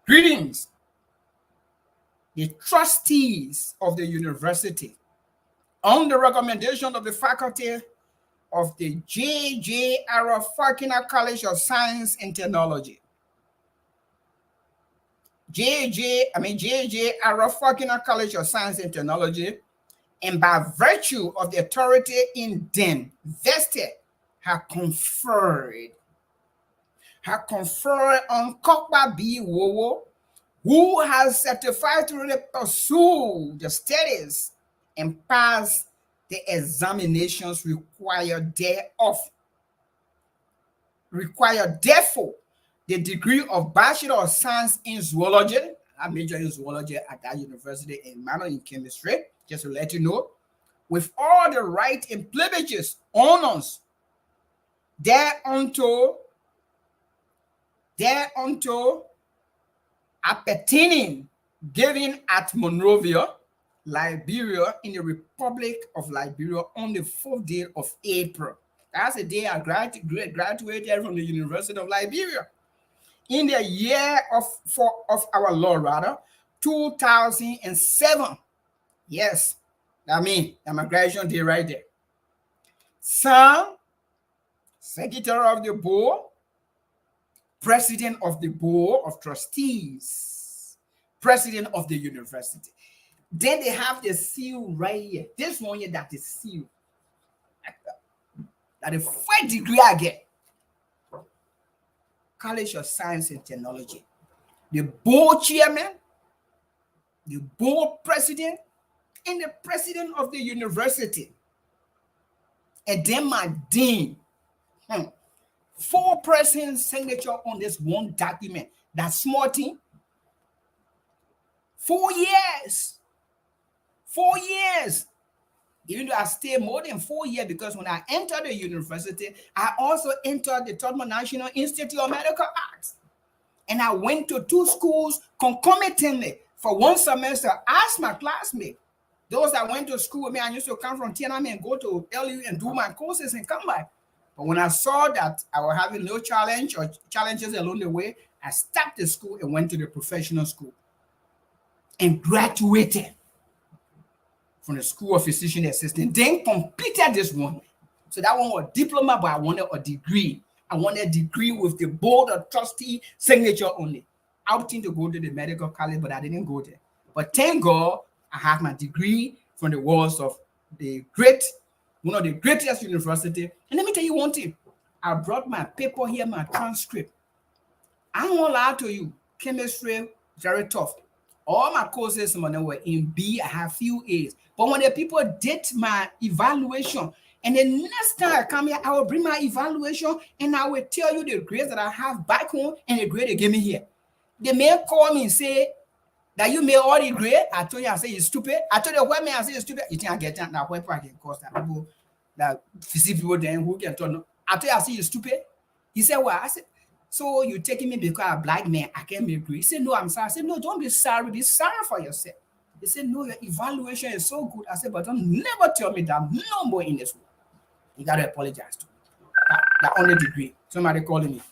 greetings, the trustees of the university, on the recommendation of the faculty of the J.J. Arafakina College of Science and Technology. J.J. Arafakina College of Science and Technology, and by virtue of the authority in them vested, have conferred on Kokpa B. Wowo, who has satisfactorily pursued the studies and passed the examinations required therefore the degree of Bachelor of Science in Zoology. I majored in zoology at that university and minor in chemistry, just to let you know, with all the right and privileges, honors thereunto appertaining, given at Monrovia, Liberia, in the Republic of Liberia on the 4th day of April. That's the day I graduated from the University of Liberia. In the year of our Lord, 2007. Yes, that means that's my graduation day right there. Son, Secretary of the Board, President of the Board of Trustees, President of the University. Then they have the seal right here. This one here, that is seal. That the 4th degree I get. College of Science and Technology. The board chairman, the board president, and the president of the university. And then my dean. 4-person signature on this one document. That small thing. 4 years. 4 years. Even though I stayed more than 4 years, because when I entered the university, I also entered the Tottenham National Institute of Medical Arts. And I went to 2 schools concomitantly for 1 semester as my classmate. Those that went to school with me, I used to come from Tiananmen and go to LU and do my courses and come back. But when I saw that I was having no challenge or challenges along the way, I stopped the school and went to the professional school and graduated from the School of Physician Assistant, then completed this one. So that one was a diploma, but I wanted a degree. I wanted a degree with the board of trustee signature only. I opted to go to the medical college, but I didn't go there. But thank God, I have my degree from the walls of one of the greatest university. And let me tell you one thing. I brought my paper here, my transcript. I won't lie to you. Chemistry, very tough. All my courses were in B. I have few A's. But when the people did my evaluation, and the next time I come here, I will bring my evaluation and I will tell you the grades that I have back home and the grade they gave me here. They may call me and say that you made all the grade. I told you, I say you're stupid. I told you, why may I say you're stupid? You think I get that? Now, where I can cause that people, that physical people then who can turn. I told you, I say you're stupid. He said, well, I said, so you're taking me because I'm a black man, I can't make grade. He said, no, I'm sorry. I said, no, don't be sorry for yourself. He said, no, your evaluation is so good. I said, but don't never tell me that no more in this world. You got to apologize to me. That only degree. Somebody calling me.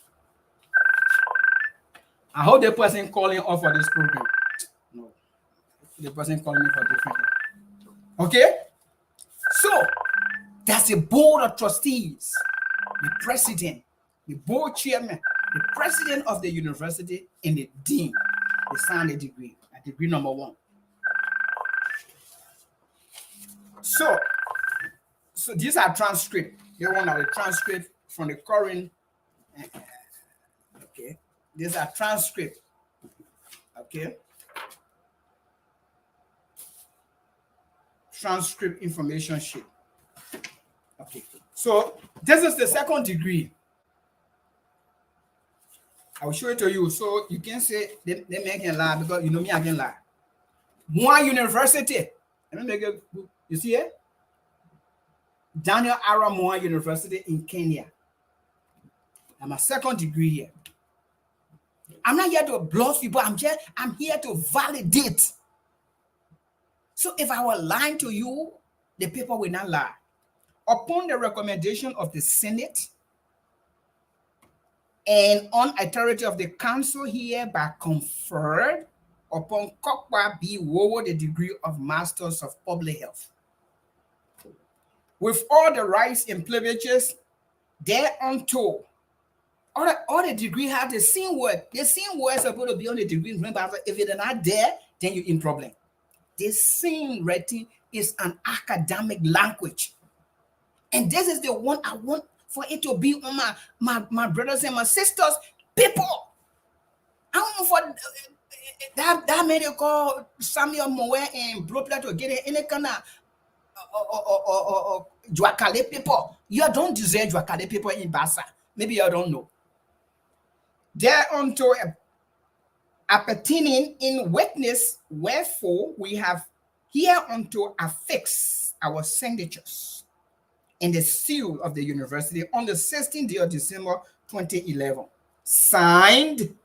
I hope the person calling off for this program. No. The person calling me for different. Okay? So, that's the board of trustees, the president, the board chairman, the president of the university, and the dean. They sign a degree, degree number 1. So these are transcript. Here one are the transcript from the current. Okay, these are transcript. Okay, transcript information sheet. Okay, so this is the second degree. I will show it to you so you can say they make a lie, because you know me, I can lie. One university. Let me make it. You see it? Daniel Arap University in Kenya. I'm a second degree here. I'm not here to bluff people. I'm here to validate. So if I were lying to you, the paper will not lie. Upon the recommendation of the Senate and on authority of the council, hereby conferred upon Kokpa B. Wowo the degree of Masters of Public Health, with all the rights and privileges thereunto All the degree have the same word. The same word is supposed to be on the degree. Remember, if it's not there, then you're in problem. The same writing is an academic language. And this is the one I want for it to be on my brothers and my sisters, people. I want for that made you call Samuel Moe and Brooklyn to get any kind of Juakale people. You don't deserve Juakale people in Bassa. Maybe you don't know. Thereunto appertaining in witness, wherefore we have hereunto affixed our signatures in the seal of the university on the 16th day of December 2011. Signed,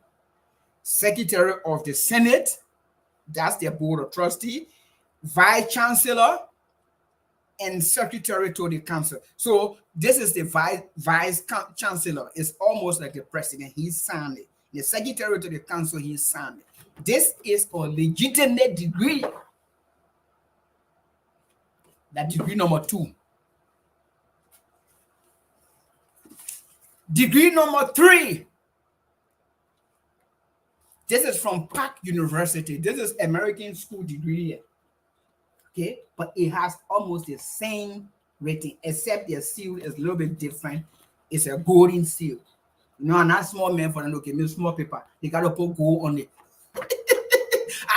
Secretary of the Senate, that's their board of trustee, Vice Chancellor, and Secretary to the Council. So this is the Vice Chancellor. It's almost like the president. He signed it. The Secretary to the Council, he signed it. This is a legitimate degree. That degree number 2. Degree number 3. This is from Park University. This is American school degree. Okay, but it has almost the same rating, except the seal is a little bit different. It's a golden seal. You know, not small men for them, okay, small paper. They gotta put gold on it.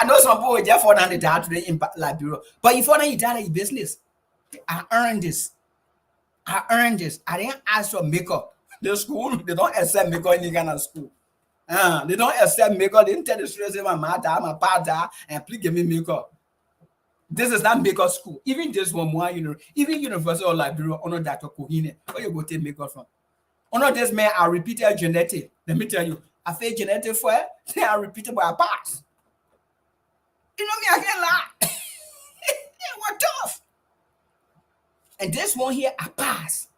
I know some people just fall down the data today in Liberia, but you fall down you data in business. I earned this. I didn't ask for makeup. The school, they don't accept makeup in any kind of school. They don't accept makeup. They didn't tell the students, my mother, my father, and please give me makeup. This is not makeup school. Even this one more, even University of Liberia, honor Dr. Kohine, where you go take makeup from. Honor this man, I repeated genetic. Let me tell you, I failed genetic for it, then I repeated by a pass. You know me, I can't lie. It was tough. And this one here, I passed.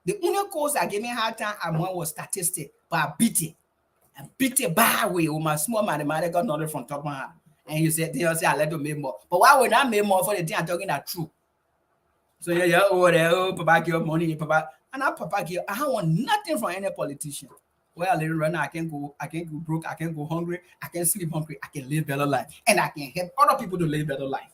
The only course that gave me a hard time, I won was statistics, but I beat it. I beat it by way with my small mathematical knowledge from top of my head. And you said, they say I let you make more. But why would I make more for the thing I'm talking that true? So yeah, over there, oh, Papa give money, Papa. And I Papa give, I don't want nothing from any politician. Well, later right now, I can go broke, I can go hungry, I can sleep hungry, I can live better life. And I can help other people to live better life.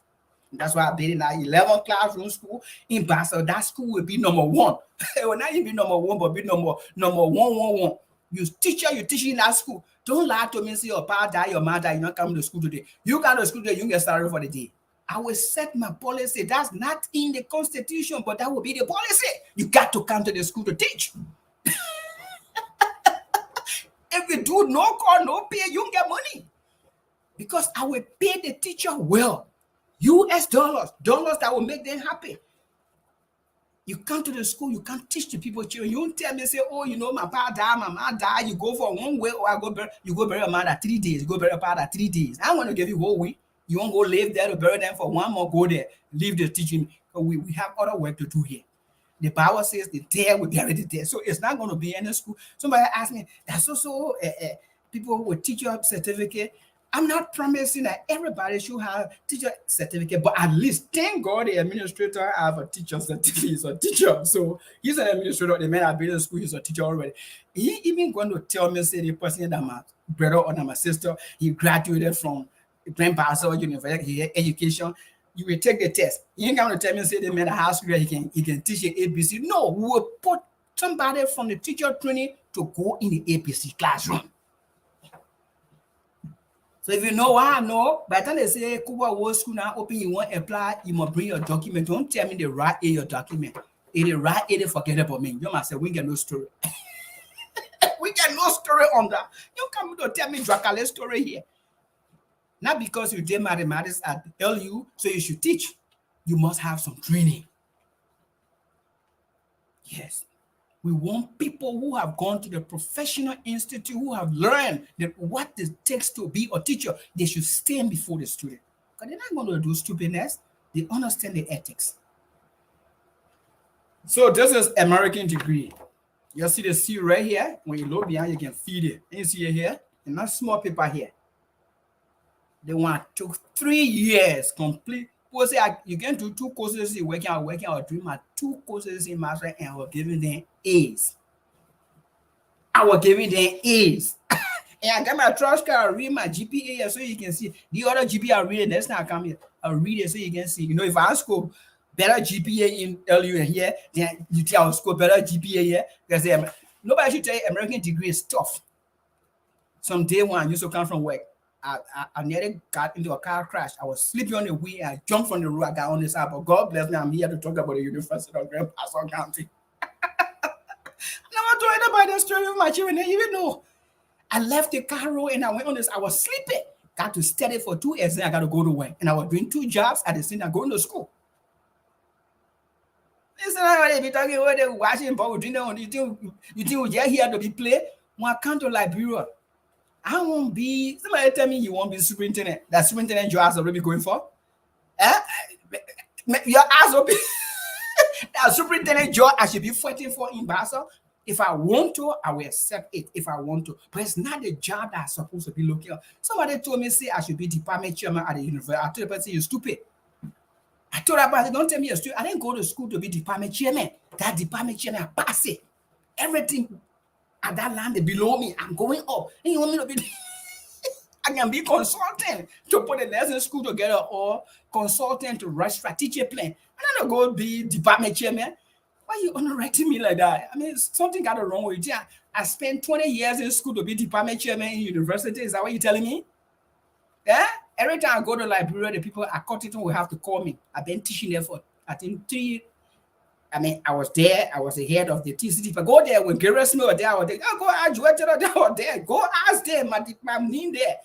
And that's why I've been in that 11 classroom school in Bassa. That school will be number 1. It will not even be number 1, but be number 111. You teacher, you teaching in that school. Don't lie to me and say your father died, your mother died, you're not coming to school today. You come to school today, you get started for the day. I will set my policy. That's not in the Constitution, but that will be the policy. You got to come to the school to teach. If you do no call, no pay, you get money. Because I will pay the teacher well. US dollars that will make them happy. You come to the school, you can't teach the people children. You don't tell me, say, oh, my father died, my mom died. You go for 1 week, or you go bury a man at 3 days. You go bury a father at 3 days. I want to give you whole week. You won't go live there to bury them for 1 more, go there, leave the teaching. We have other work to do here. The Bible says the dead will bury the dead. So it's not going to be in the school. Somebody asked me, that's also people who will teach you a certificate. I'm not promising that everybody should have teacher certificate, but at least thank God the administrator have a teacher certificate. He's a teacher. So he's an administrator. The man I've been in school, he's a teacher already. He even going to tell me, say the person that my brother or my sister, he graduated from Bassa University education. You will take the test. You ain't going to tell me, say the man at high school, he can teach you ABC. No, we will put somebody from the teacher training to go in the ABC classroom. So if you know what I know, by the time they say Cuba World School now open, you want to apply, you must bring your document. Don't tell me the right A your document. If the right A, they forget about me. You must say, we get no story. We get no story on that. You come to tell me Drakale's story here. Not because you did mathematics at LU, so you should teach. You must have some training. Yes. We want people who have gone to the professional institute, who have learned that what it takes to be a teacher. They should stand before the student. Because they're not going to do stupidness. They understand the ethics. So this is American degree. You see the seal right here. When you look behind, you can feed it. And you see it here, and that small paper here. They want to 3 years complete. People say you can do 2 courses in working or doing my 2 courses in master and we're giving them A's. I was giving them A's. And I got my trash card, read my GPA so you can see. The other GPA I read it, next time I come here, I'll read it so you can see. You know, if I score better GPA in LU and here, then you tell I'll score better GPA here. Because nobody should tell you American degree is tough. Some day when I used to come from work, I nearly got into a car crash. I was sleeping on the wheel. I jumped from the road. I got on the side. But God bless me, I'm here to talk about the University of Grand Bassa County. Never told anybody the story of my children. They even know. I left the car road and I went on this. I was sleeping. Got to study for 2 years. Then I got to go to work. And I was doing 2 jobs at the same time going to school. Listen, I be talking about the watching ball. You think we just here to be play? When I come to Liberia, I won't be. Somebody tell me you won't be superintendent. That superintendent your ass already going for? Eh? Your ass will be. That superintendent job I should be fighting for in Bassa. If I want to, I will accept it if I want to. But it's not the job that I'm supposed to be looking at. Somebody told me, say, I should be department chairman at the university. I told the person, you're stupid. I told that person, don't tell me you're stupid. I didn't go to school to be department chairman. That department chairman, I pass it. Everything at that land below me, I'm going up. And you want me to be... I can be consultant to put the lesson school together or consultant to write strategic plan. I'm not going to go be department chairman. Why you underwriting me like that? I mean, something got wrong with you. I spent 20 years in school to be department chairman in university. Is that what you're telling me? Yeah? Every time I go to Liberia, the people at Cottington will have to call me. I've been teaching there for, I think, 3. I mean, I was there. I was the head of the TCT. But go there when Gary Smith was there. I was there. Oh, go ask Joel there. Go ask them. My name there.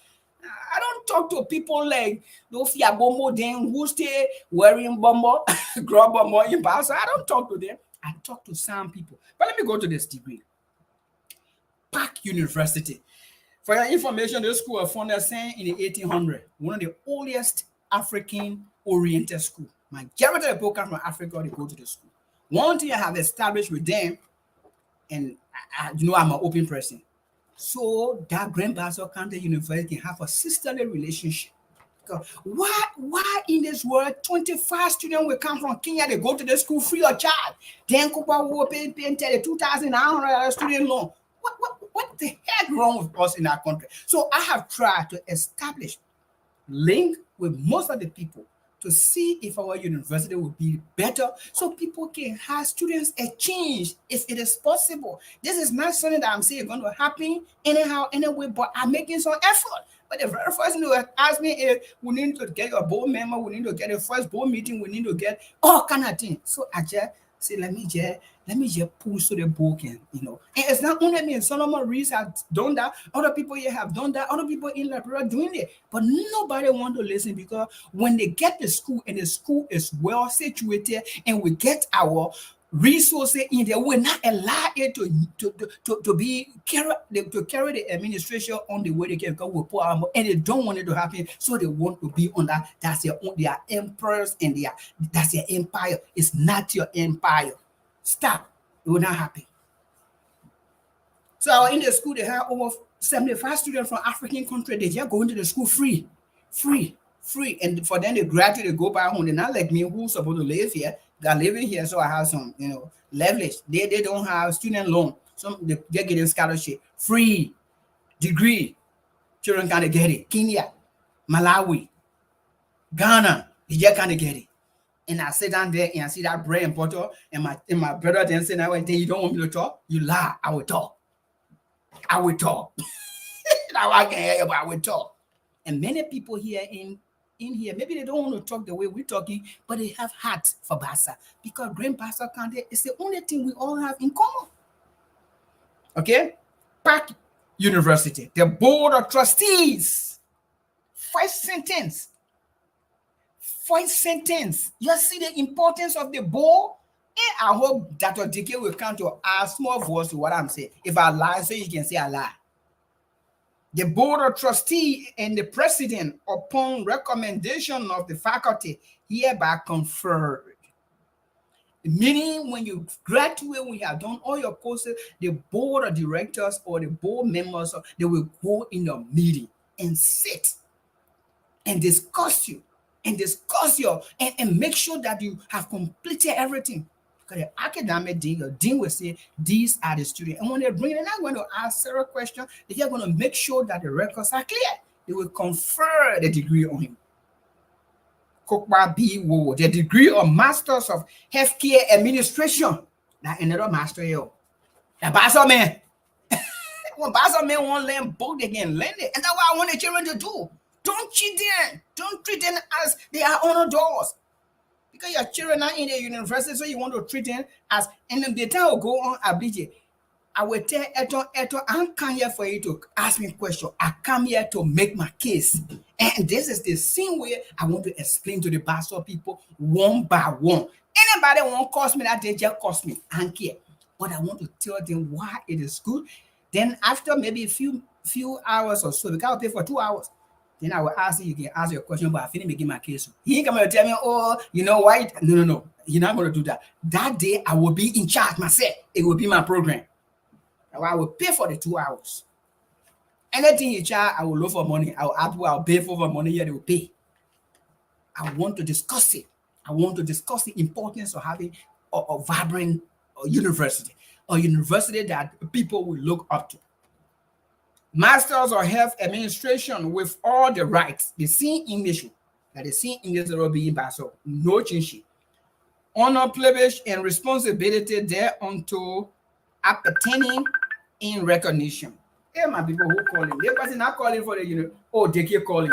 I don't talk to people like those Fiabomo then who stay wearing bomber, grub bomber in Bassa. I don't talk to them. I talk to some people. But let me go to this degree. Park University. For your information, this school was founded in the 1800s. One of the oldest African-oriented schools. Majority of the people come from Africa, they go to the school. One thing I have established with them, and you know I'm an open person, so that Grand Bassa County University can have a sisterly relationship. Why in this world 25 students will come from Kenya, they go to the school free of charge? Then Kuba will pay the 2,900 student loan. What the heck wrong with us in our country? So I have tried to establish link with most of the people to see if our university will be better so people can have students exchange if it is possible. This is not something that I'm saying going to happen anyhow, anyway, but I'm making some effort. But the very first thing they will ask me is, we need to get a board member, we need to get a first board meeting, we need to get all kind of things. So I just say, let me just push to the book, and and it's not only me. Solomon Reese has done that. Other people here have done that. Other people in Liberia doing it, but nobody want to listen because when they get to school and the school is well situated and we get our resources in there, we're not allow it to carry the administration on the way they can go with poor, and they don't want it to happen, so they want to be on that. That's their own, they are emperors, and that's their empire. It's not your empire. Stop. It will not happen. So in the school, they have over 75 students from African countries. They just go into the school free. And for them, they graduate, they go back home. They're not like me who's supposed to live here. They're living here, so I have some, leverage. They don't have student loan. Some they're getting scholarship. Free degree. Children can't get it. Kenya, Malawi, Ghana, they just can't get it. And I sit down there and I see that bread and butter, and my brother then say, now then you don't want me to talk? You lie. I will talk. Now I can hear you, but I will talk. And many people here in here, maybe they don't want to talk the way we're talking, but they have heart for Bassa because Grand Bassa County is the only thing we all have in common. Okay? Park University, the Board of Trustees. First sentence. You see the importance of the board? And I hope Dr. DK will come to our small voice to what I'm saying. If I lie, so you can say I lie. The Board of Trustees and the President, upon recommendation of the faculty, hereby conferred. Meaning, when you graduate, when you have done all your courses, the Board of Directors or the board members, they will go in a meeting and sit and discuss you and make sure that you have completed everything. Because the academic dean or dean will say, these are the students. And when they bring it, they're not going to ask several questions. They're going to make sure that the records are clear. They will confer the degree on him. Kokwa B. Wo, the degree of Masters of Healthcare Administration. That another master here. The Bassa man. When Bassa man want to learn both, they can learn it. And that's what I want the children to do. Don't cheat them. Don't treat them as they are honor doors. Because your children are in the university, so you want to treat them as, and then the time will go on, I will tell Eto, I'm come here for you to ask me questions. I come here to make my case. And this is the same way I want to explain to the Bassa people one by one. Anybody won't cost me that, they just cost me. I don't care. But I want to tell them why it is good. Then after maybe a few hours or so, because I'll pay for 2 hours. Then I will ask you can ask your question, but I finish making my case. He ain't coming to tell me, oh, you know why? No. You're not going to do that. That day, I will be in charge myself. It will be my program. I will pay for the 2 hours. Anything you charge, I will look for money. I'll pay for money here, they will pay. I want to discuss it. I want to discuss the importance of having a vibrant university, a university that people will look up to. Masters of Health Administration with all the rights. The same English that the same English will be in Bassa. No change. Honor, privilege, and responsibility thereunto appertaining in recognition. Hey, my people who calling. They person not calling for the oh, they keep calling.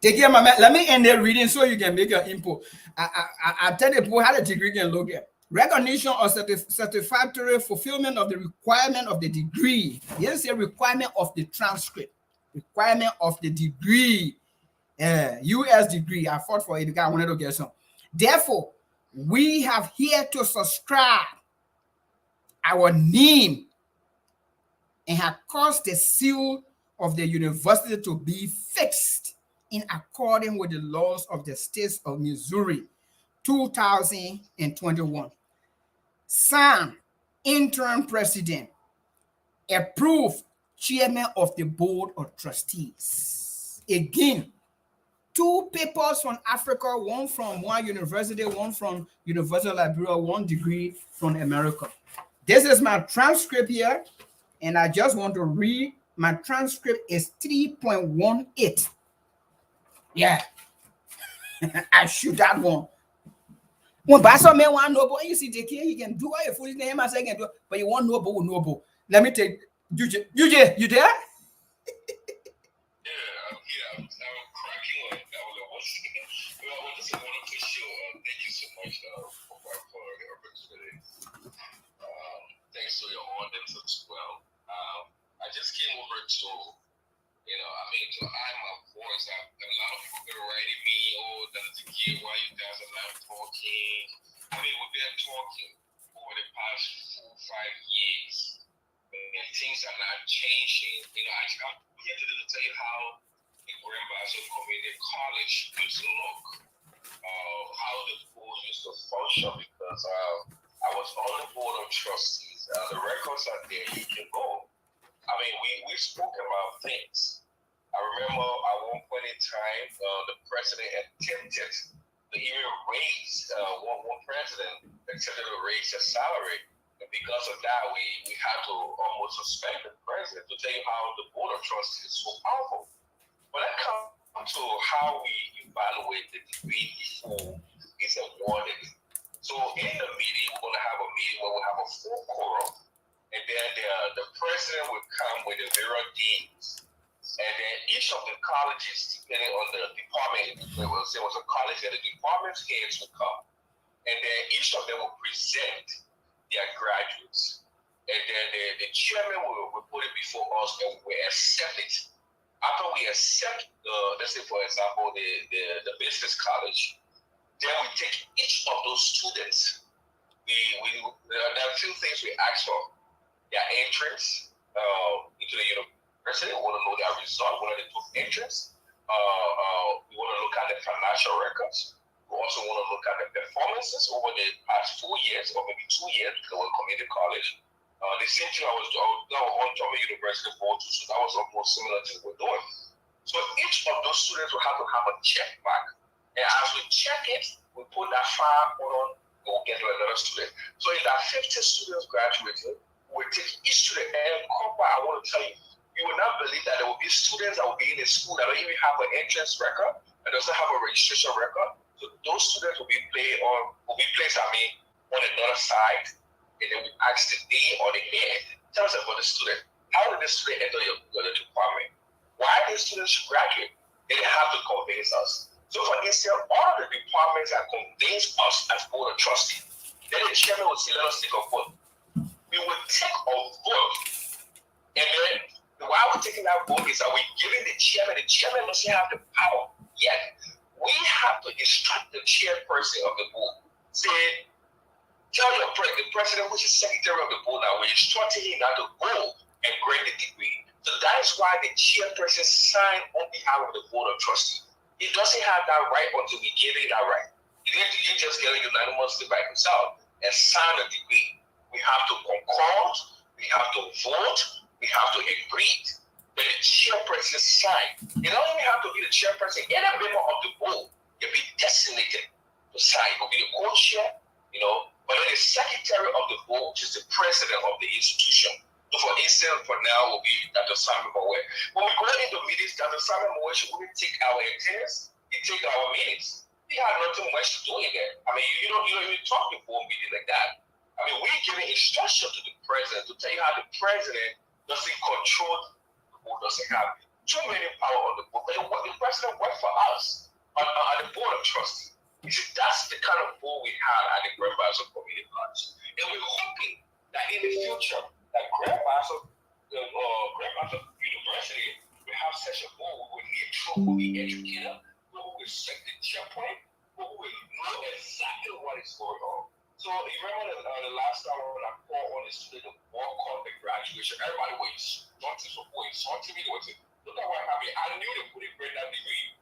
Take care, my man. Let me end the reading so you can make your input. I tell the people how the degree can look at. Recognition or satisfactory fulfillment of the requirement of the degree. Here's a requirement of the transcript. Requirement of the degree. US degree. I fought for it because I wanted to get some. Therefore, we have here to subscribe our name and have caused the seal of the university to be fixed in accordance with the laws of the states of Missouri, 2021. Signed, interim president, approved, chairman of the board of trustees. Again, 2 papers from Africa, one from one university, one from University of Liberia, 1 degree from America. This is my transcript here, and I just want to read. My transcript is 3.18. Yeah, I shoot that one. When Bassa man want noble, you see the kid, he can do all your foolish name as I can do, but you want noble. Let me take UJ. UJ, you there? I'm cracking up. I just want to push you. Thank you so much for the opportunity. Thanks to your audience as well. I just came over to, to add my voice. A lot of people been writing me, oh, that's the key, why you guys are not talking. We've been talking over the past 4 or 5 years, and things are not changing. I'm here today to tell you how the Grand Bassa Community College used to look, how the school used to function, because I was on the board of trustees. The records are there, you can go. We spoke about things. I remember at one point in time, the president attempted to even raise, one president attempted to raise his salary. And because of that, we had to almost suspend the president, to tell you how the board of trustees is so powerful. But that comes to how we evaluate the degree before it's awarded. So in the meeting, we're going to have a meeting where we'll have a full quorum. And then the president will come with the various deans. And then each of the colleges, depending on the department, it was a college that the department heads will come. And then each of them will present their graduates. And then the chairman will put it before us and we accept it. After we accept, let's say, for example, the business college, then we take each of those students. There are 2 things we ask for. Their entrance into the university. We want to know their result, whether they took entrance. We want to look at the financial records. We also want to look at the performances over the past 4 years or maybe 2 years because they were community college. The same thing I was on Joma University board too, so that was almost similar to what we're doing. So each of those students will have to have a check back And as we check it, we put that file on, we'll get to another student. So in that 50 students graduating, we take each student and cover. I want to tell you, you will not believe that there will be students that will be in a school that don't even have an entrance record and doesn't have a registration record. So those students will be placed, on another side, and then we ask the day or the head, tell us about the student. How did the student enter your department? Why did students should graduate? They have to convince us. So for instance, all of the departments have convinced us as board of trustees. Then the chairman would say, let us take a vote. We would take a vote, and then while we're taking that vote is that we're giving the chairman doesn't have the power yet. We have to instruct the chairperson of the board. Say, tell the president, which is secretary of the board now, we're instructing him now to go and grade the degree. So that is why the chairperson signed on behalf of the board of trustees. He doesn't have that right until we give him that right. He didn't just get it unanimously by himself and sign a degree. We have to concord, we have to vote, we have to agree. But the chairperson sign. You don't even have to be the chairperson. Any member of the board can be designated to sign. It will be the co-chair, but then the secretary of the board, which is the president of the institution. So for instance, for now, will be Dr. Simon Mowe. When we go into meetings, Dr. Simon Mowe should only take our attendance, he take our meetings. He had nothing much to do in there. You don't even talk before a meeting like that. We're giving instruction to the president to tell you how the president doesn't control the board, doesn't have too many power on the board. But the president works for us on the board of trustees. You see, that's the kind of board we have at the Grand Bassa Community College. And we're hoping that in the future, that Grand Bassa University will have such a board who will need to be educated, who will set the checkpoint, who will know exactly what is going on. So you remember the last time when I called on the student to walk on the graduation, everybody was insulting me. Look at what happened. I knew they couldn't grade that degree.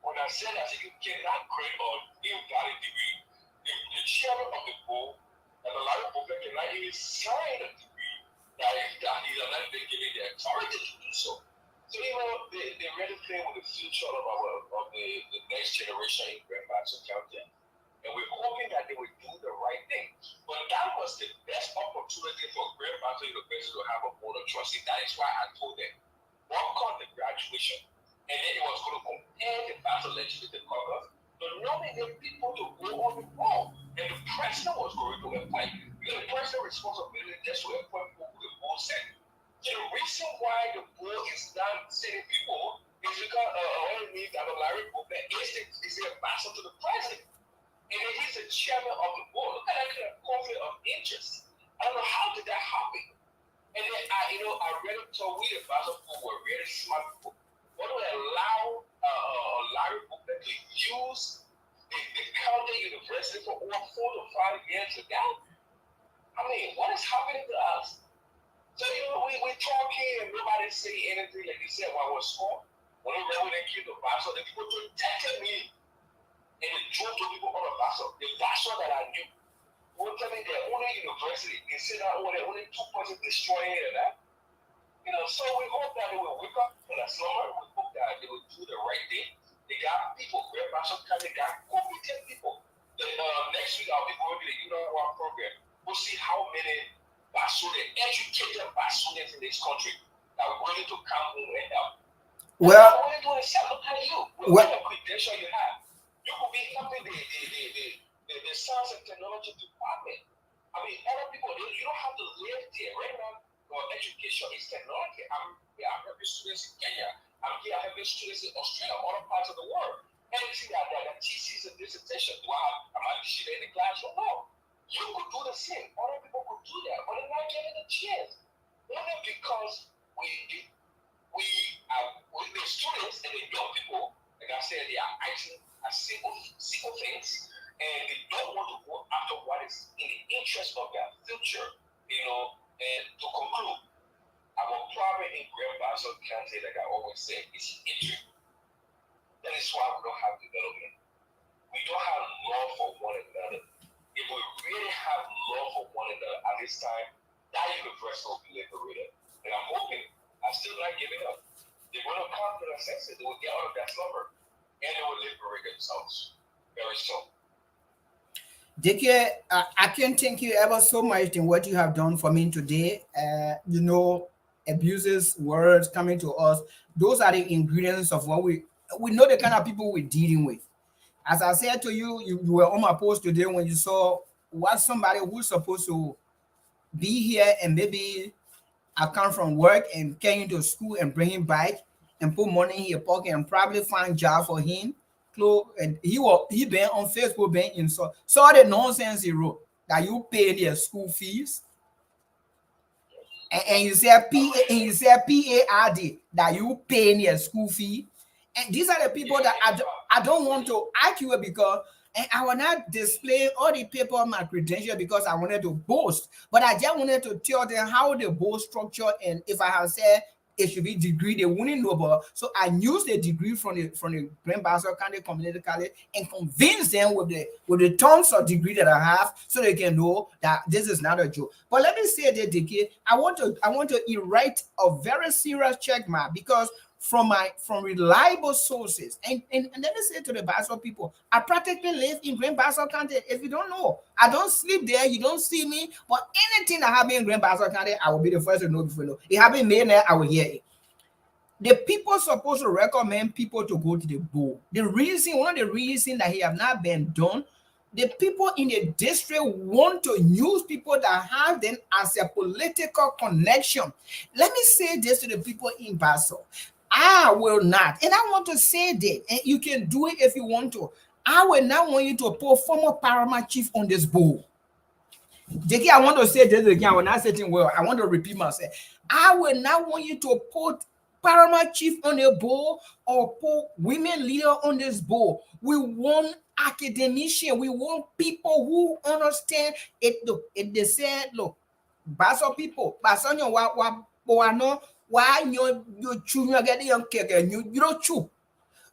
When I said that you cannot grade an invalid degree, the chairman of the board and the life board cannot even sign a degree that he's not been given the authority to do so. So they really play with the future of the next generation in Grand Bassa County. And we're hoping that they will do the right thing. But that was the best opportunity for Grand Bassa University to have a board of trustees. That is why I told them, work on the graduation. And then it was going to compare the Bassa legislative caucus to nominate people to go on the board. And the president was going to appoint. Because the president's responsibility is just to appoint people who the board sent. So the reason why the board is not sending people is because Larry Booker is the ambassador to the president. And then he's the chairman of the board. Look at that kind of conflict of interest. I don't know how did that happen. And then I really told we the Bassa people were really smart people. What do they allow Larry Booker to use the county university for over 4 to 5 years ago? What is happening to us? So we're talking and nobody say anything like they said while I was small. When I read when they came to Bassa, the people protected me. And they drove to people on the Bassa that I knew. Were telling their own university, they said that they're only 2 persons destroying it and that. So we hope that they will wake up from that slumber. We hope that they will do the right thing. They got people, Grand Bassa County got competent people. Next week I'll be going to the UNRWA program. We'll see how many educated Bassunians in this country that are willing to come home and help. Well, what are you doing? Look at you. What kind of credential you have? You could be helping the science and technology department. Other people, you don't have to live there. Right now, your education is technology. I'm helping students in Kenya. I'm here helping students in Australia, other parts of the world. Anything that thesis and dissertation, am I teaching in the classroom? No. You could do the same. Other people could do that, but they're not getting the chance. Only because the students and the young people, like I said, they are acting as simple things, and they don't want to go after what is in the interest of their future, and to conclude, our problem in Grand Bassa County, like I always say, is hatred. That is why we don't have development. We don't have love for one another. If we really have love for one another at this time, that university will be liberated. And I'm hoping, I'm still not giving up. They're going to come to their senses. They will get out of that slumber, and they will liberate themselves. Dickie, I can't thank you ever so much in what you have done for me today. Abuses, words coming to us, those are the ingredients of what we know the kind of people we're dealing with. As I said to you, you were on my post today when you saw what somebody who's supposed to be here and maybe I come from work and came to school and bring him back and put money in his pocket and probably find job for him. Clothes and he been on Facebook been in saw the nonsense he wrote that you pay their school fees and you say PARD that you pay their school fee. And these are the people that I don't want to argue with because and I will not display all the paper on my credential because I wanted to boast, but I just wanted to tell them how the board structure and if I have said it should be degree, they wouldn't know about. So I used the degree from the Grand Bassa County Community College and convince them with the tons of degree that I have so they can know that this is not a joke. But let me say that decade, I want to erect a very serious check mark because from reliable sources. And let me say to the Bassa people, I practically live in Grand Bassa County. If you don't know, I don't sleep there. You don't see me. But anything that happens in Grand Bassa County, I will be the first to know before you know. It happened there, I will hear it. The people supposed to recommend people to go to the bowl. One of the reasons that he have not been done, the people in the district want to use people that have them as a political connection. Let me say this to the people in Basel. I will not, and I want to say that, and you can do it if you want to. I will not want you to put former paramount chief on this bowl. Jackie, I want to say this again. I will not say it well. I want to repeat myself. I will not want you to put paramount chief on the board or put women leader on this board. We want academician. We want people who understand it. Look, if they said, look, Basso people, Basso, why you children get young kid, you don't chew.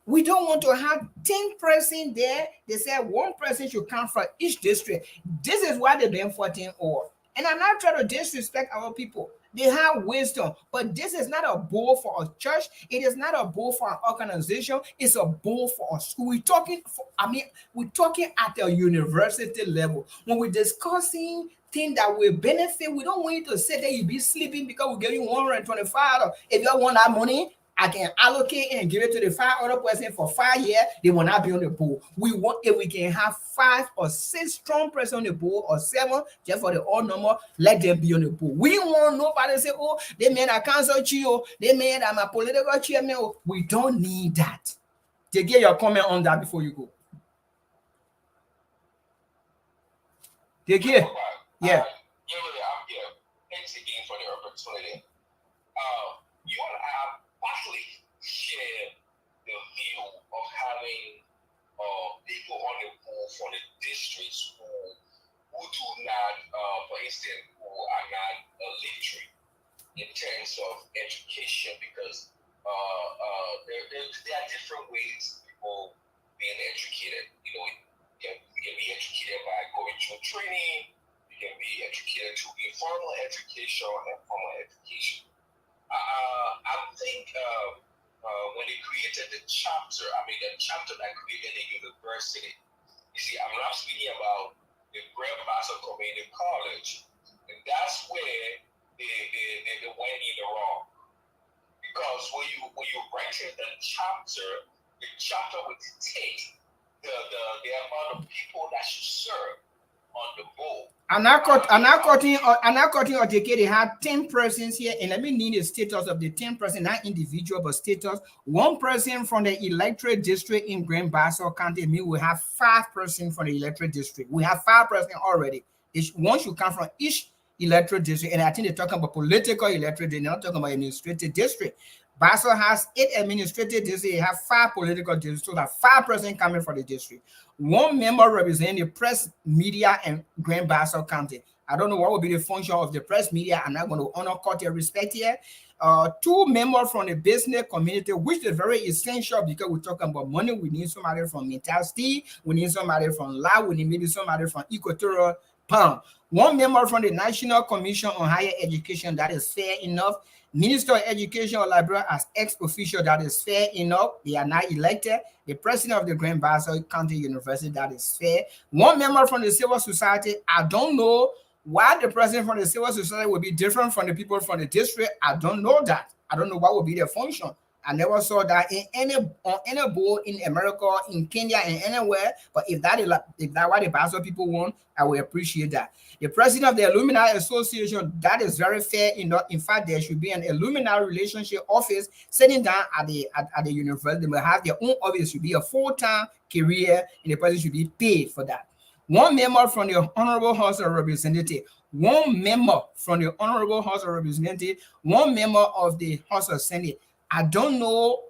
We don't want to have 10 person there. They said one person should come from each district. This is why they've been 14 or. And I'm not trying to disrespect our people. They have wisdom, but this is not a bowl for a church. It is not a bowl for an organization. It's a bowl for a school. We're talking at the university level. When we're discussing things that will benefit, we don't want you to sit there, you be sleeping because we give you 125. If you want that money, I can allocate and give it to the 5 other person for 5 years. They will not be on the board. We want if we can have 5 or 6 strong person on the board or 7, just for the odd number, let them be on the board. We want nobody to say, oh, they made a council chief, they made I'm a political chairman. We don't need that. To get your comment on that before you go. Take care. Yeah. I'm here. Thanks again for the opportunity. You and I partly share the view of having people on the board for the districts who do not, for instance, who are not literate in terms of education, because there are different ways people being educated. You can be educated by going through training. You can be educated through informal education and formal education. I think when they created the chapter that created the university, you see, I'm not speaking about the Grand Bassa Community College, and that's where they went in the wrong. Because when you write the chapter would dictate the amount of people that should serve on the board. I'm not cutting or decade. They had 10 persons here, and let me need the status of the 10 person, not individual, but status. One person from the electorate district in Grand Bassa County. We will have 5 persons from the electorate district. We have 5 persons already. One should come from each electorate district, and I think they're talking about political electorate. They're not talking about administrative district. Bassa has 8 administrative districts. They have 5 political districts. So that 5 persons coming from the district. One member representing the press, media, and Grand Bassa County. I don't know what will be the function of the press media. I'm not going to honor court your respect here. 2 members from the business community, which is very essential because we're talking about money. We need somebody from Mental Steel. We need somebody from Law. We need maybe somebody from Equatorial pound. One member from the National Commission on Higher Education, that is fair enough. Minister of Education or Liberia as ex-official, that is fair enough. They are not elected. The president of the Grand Bassa County University, that is fair. One member from the civil society, I don't know why the president from the civil society would be different from the people from the district. I don't know that. I don't know what would be their function. I never saw that in any board in America, in Kenya, and anywhere. But if that what the Bassa people want, I will appreciate that. The president of the Alumni Association, that is very fair. In fact, there should be an alumni relationship office sitting down at the university. They will have their own office. It should be a full-time career, and the person should be paid for that. One member from the Honorable House of Representatives, one member from the Honorable House of Representatives, one member of the House of Senate. I don't know.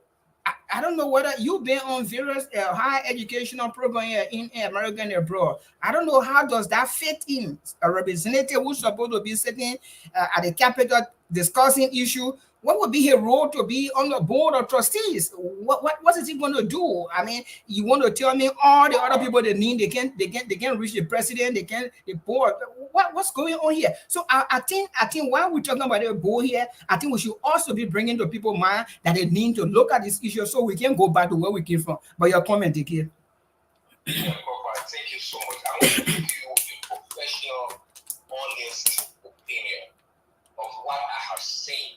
I don't know whether you've been on various higher educational programs here in America and abroad. I don't know how does that fit in. A representative who's supposed to be sitting at the Capitol discussing issue. What would be his role to be on the board of trustees? What is he going to do? I mean, you want to tell me all the other people they need, they can't reach the president, they can't the board. What's going on here? So I think while we're talking about the board here, I think we should also be bringing to people mind that they need to look at this issue so we can go back to where we came from. But your comment, Dickie. Yeah, thank you so much. I want to give you a professional, honest opinion of what I have seen,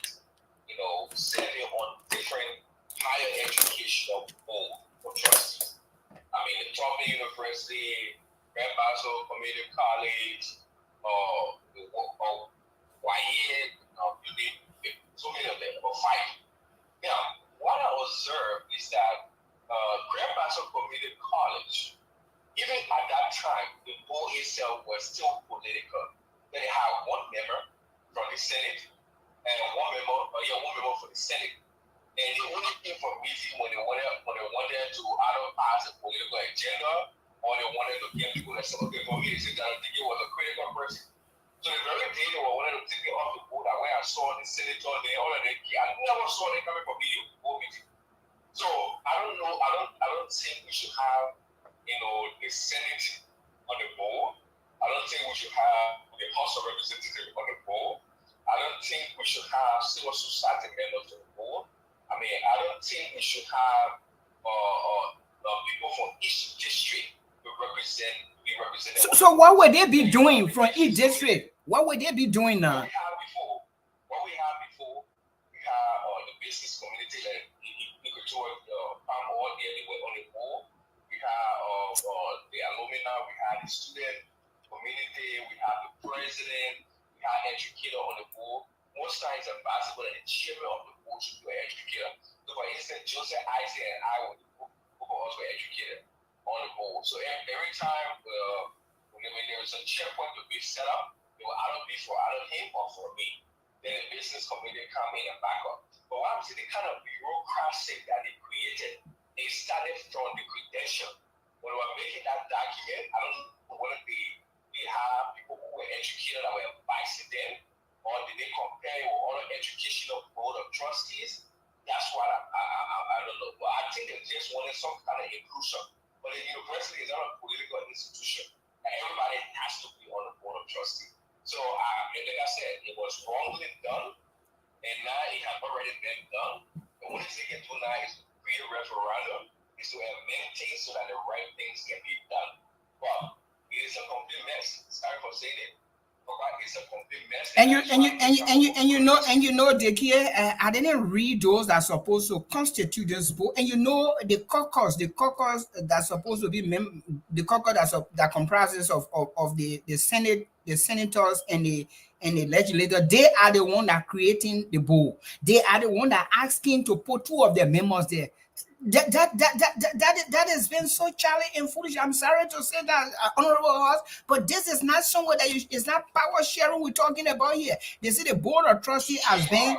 serving on different higher educational board for trustees. I mean, the Tubman University, Grand Bassa Community College, Wyatt, so many of them, or five. Now, what I observed is that Grand Bassa Community College, even at that time, the board itself was still political. They had one member from the Senate and one member for the Senate. And they only came for meeting when they wanted to either pass a political agenda or they wanted to get people that said, okay, for me, it was a critical person. So the very day they were wanting to take it off the board, when I saw the senator there, all of them, I never saw them coming for board meeting. So I don't think we should have, the Senate on the board. I don't think we should have the House of Representatives on the board. I don't think we should have civil society members on the board. I mean, I don't think we should have people from each district be represented. So what would they be doing from each district? What would they be doing now? What we had before, we had the business community that you could do palm oil there, they were on the board. We had the alumni, we had the student community, we had the president, we had educator on the board. Most times, ambassador and the chairman of the board should be an educator. So, for instance, Joseph Isaac and I were also educated on the board. So, every time when there was a checkpoint to be set up, it will either be for either him or for me. Then the business community come in and back up. But what I'm saying, the kind of bureaucracy that they created, they started from the credential. When we were making that document, I don't know whether they have people who were educated that were advising them, or did they compare it with other educational board of trustees? That's what I don't know. But I think they just wanted some kind of inclusion. But the university is not a political institution, and everybody has to be on the board of trustees. So, like I said, it was wrongly done, and now it has already been done. And what they can do now is create a referendum, is to amend things so that the right things can be done. But it is a complete mess. Sorry for saying it. It's a complete mess. Dickie, I didn't read those that are supposed to constitute this board. And the caucus that's supposed to be the caucus that comprises of the Senate, the senators and the legislator. They are the one that creating the board. They are the one that asking to put two of their members there. That has been so childish and foolish. I'm sorry to say that, honorable house, but this is not somewhere that it's not power sharing we're talking about here. They say the board of trustees has been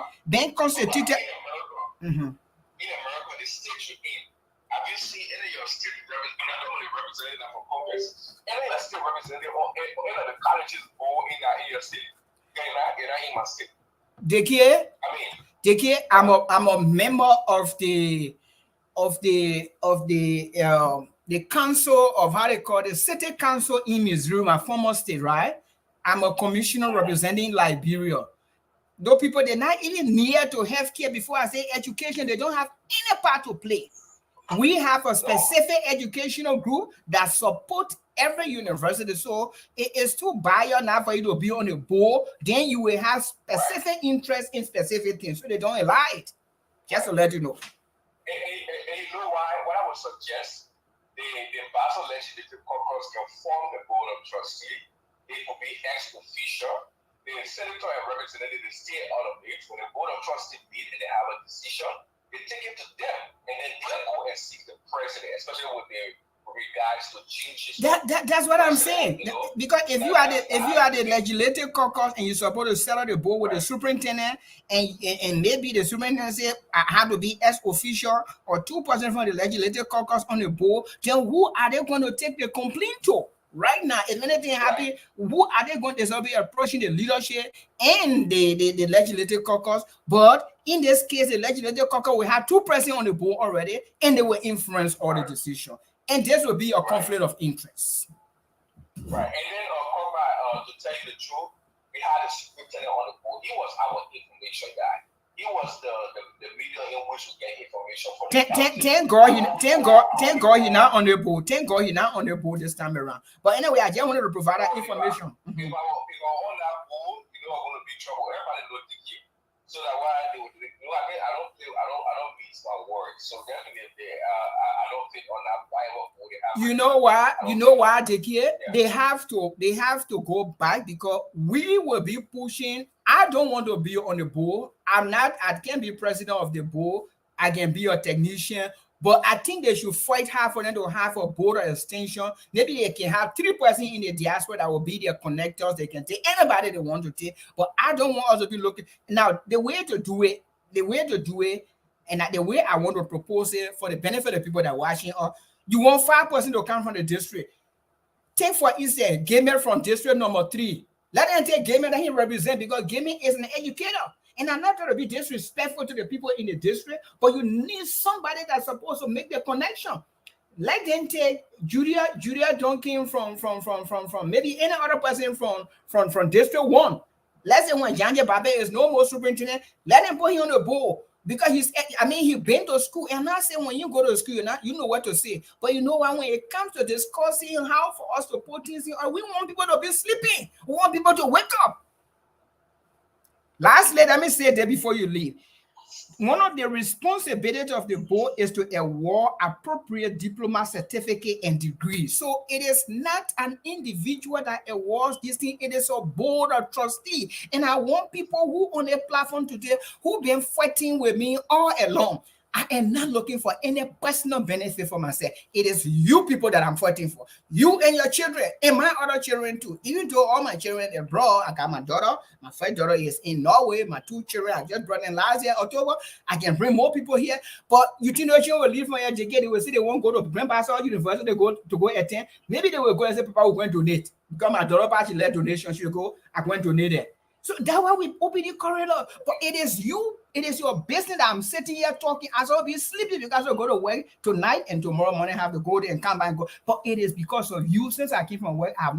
constituted. In America, the state should be. Have you seen any of your state representative for Congress? Any of the state representative or any of the colleges board in your state? In my state. Dickie, I'm a member of the the council of how they call it, city council in Missouri, my former state, right? I'm a commissioner representing Liberia. Those people, they're not even near to healthcare. Before I say education, they don't have any part to play. We have a specific educational group that support every university. So it is too biased now for you to be on the board. Then you will have specific interest in specific things. So they don't allow it. Just to let you know. And you know why? What I would suggest, the Bassa Legislative Caucus can form the board of trustees. It will be ex officio. The senator and representative they stay out of it. When the board of trustees meet and they have a decision, they take it to them, and then they go and seek the president, especially with their regards to changes. That's what I'm saying. Because if you are the legislative caucus and you're supposed to settle the board with the superintendent, and maybe the superintendent say I have to be ex officio or 2% from the legislative caucus on the board, then who are they going to take the complaint to? Right now, if anything happens, who are they going to be approaching the leadership and the legislative caucus? But in this case, the legislative caucus will have 2% on the board already, and they will influence all the decision. And this will be a conflict of interest. Right. And then, to tell you the truth, we had a superintendent on the board. He was our information guy. He was the media in which we get information from. Thank God he not on the board. Thank God he not on the board this time around. But anyway, I just wanted to provide that information. If I on that board, you know I'm going to be in trouble. Everybody knows the kid. So that why they would, I don't mix my words. So definitely, I don't think on that Bible board they have. You know why they get? Yeah. They have to go back because we will be pushing. I don't want to be on the board. I can't be president of the board. I can be a technician. But I think they should fight hard for them to have a border extension. Maybe they can have 3% in the diaspora that will be their connectors. They can take anybody they want to take. But I don't want us to be looking. Now, the way to do it, and the way I want to propose it for the benefit of the people that are watching, you want 5% to come from the district. Take, for instance, Gamer from district number 3. Let them take Gamer that he represents because Gamer is an educator. And I'm not trying to be disrespectful to the people in the district, but you need somebody that's supposed to make the connection. Let them take Julia Duncan from maybe any other person from District 1. Let's say when Janja Babe is no more superintendent, let him put him on the board. Because he been to school. And I'm not saying when you go to school, you know what to say. But you know what, when it comes to discussing how for us to put things in, we want people to be sleeping. We want people to wake up. Lastly, let me say that before you leave. One of the responsibilities of the board is to award appropriate diploma, certificate, and degree. So it is not an individual that awards this thing. It is a board of trustees. And I want people who on the platform today who've been fighting with me all along. I am not looking for any personal benefit for myself. It is you people that I'm fighting for. You and your children, and my other children too. Even though all my children are abroad, I got my daughter. My first daughter is in Norway. My 2 children I just brought in last year, October. I can bring more people here. But you think your children will leave from here to they will say they won't go to Bassa University to go attend. Maybe they will go and say, Papa will go and donate. Because my daughter actually let donation, she'll go, I'm going to donate it. So that's why we open the corridor. But it is your business that I'm sitting here talking. I will be sleeping because I go to work tonight and tomorrow morning I have to go there and come back and go. But it is because of you. Since I came from work, I'm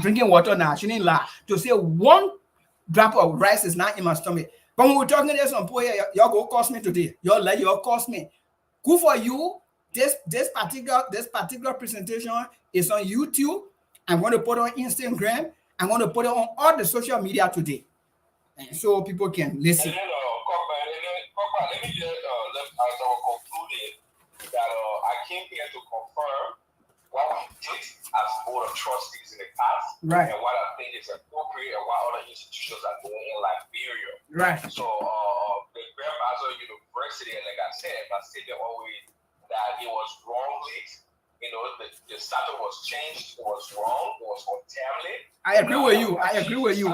drinking water now. I shouldn't lie. To say 1 drop of rice is not in my stomach. But when we're talking this on poor, y'all go cost me today. Y'all cost me. Good for you. This particular presentation is on YouTube. I'm going to put it on Instagram. I'm going to put it on all the social media today, and so people can listen. And then, let me just, as I concluded, that I came here to confirm what we did as board of trustees in the past, right? And what I think is appropriate, and what other institutions are doing in Liberia, right? So, the Grand Bassa University, and like I said, my statement always that it was wrongly. You know, the statute was changed. It was wrong. It was contaminated. I agree with you. I agree with you.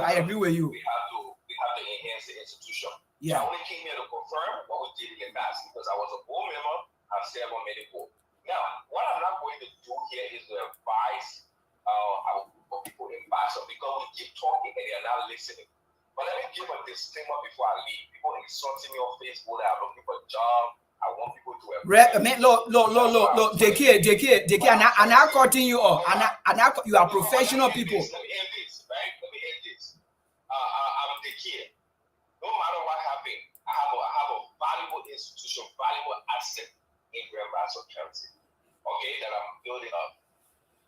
We have to enhance the institution. Yeah. I only came here to confirm what we did in the past because I was a board member and served on many boards. Now, what I'm not going to do here is to advise our people in Bassa because we keep talking and they're not listening. But let me give a disclaimer before I leave. People insulting me on Facebook that I'm looking for a job. I want people to a Man, look, JK, and I cutting you off. And you are professional people. Let me end this, right? Let me end this. I'm the kid. No matter what happened, I have a valuable institution, valuable asset in Grand Bassa County. Okay, that I'm building up.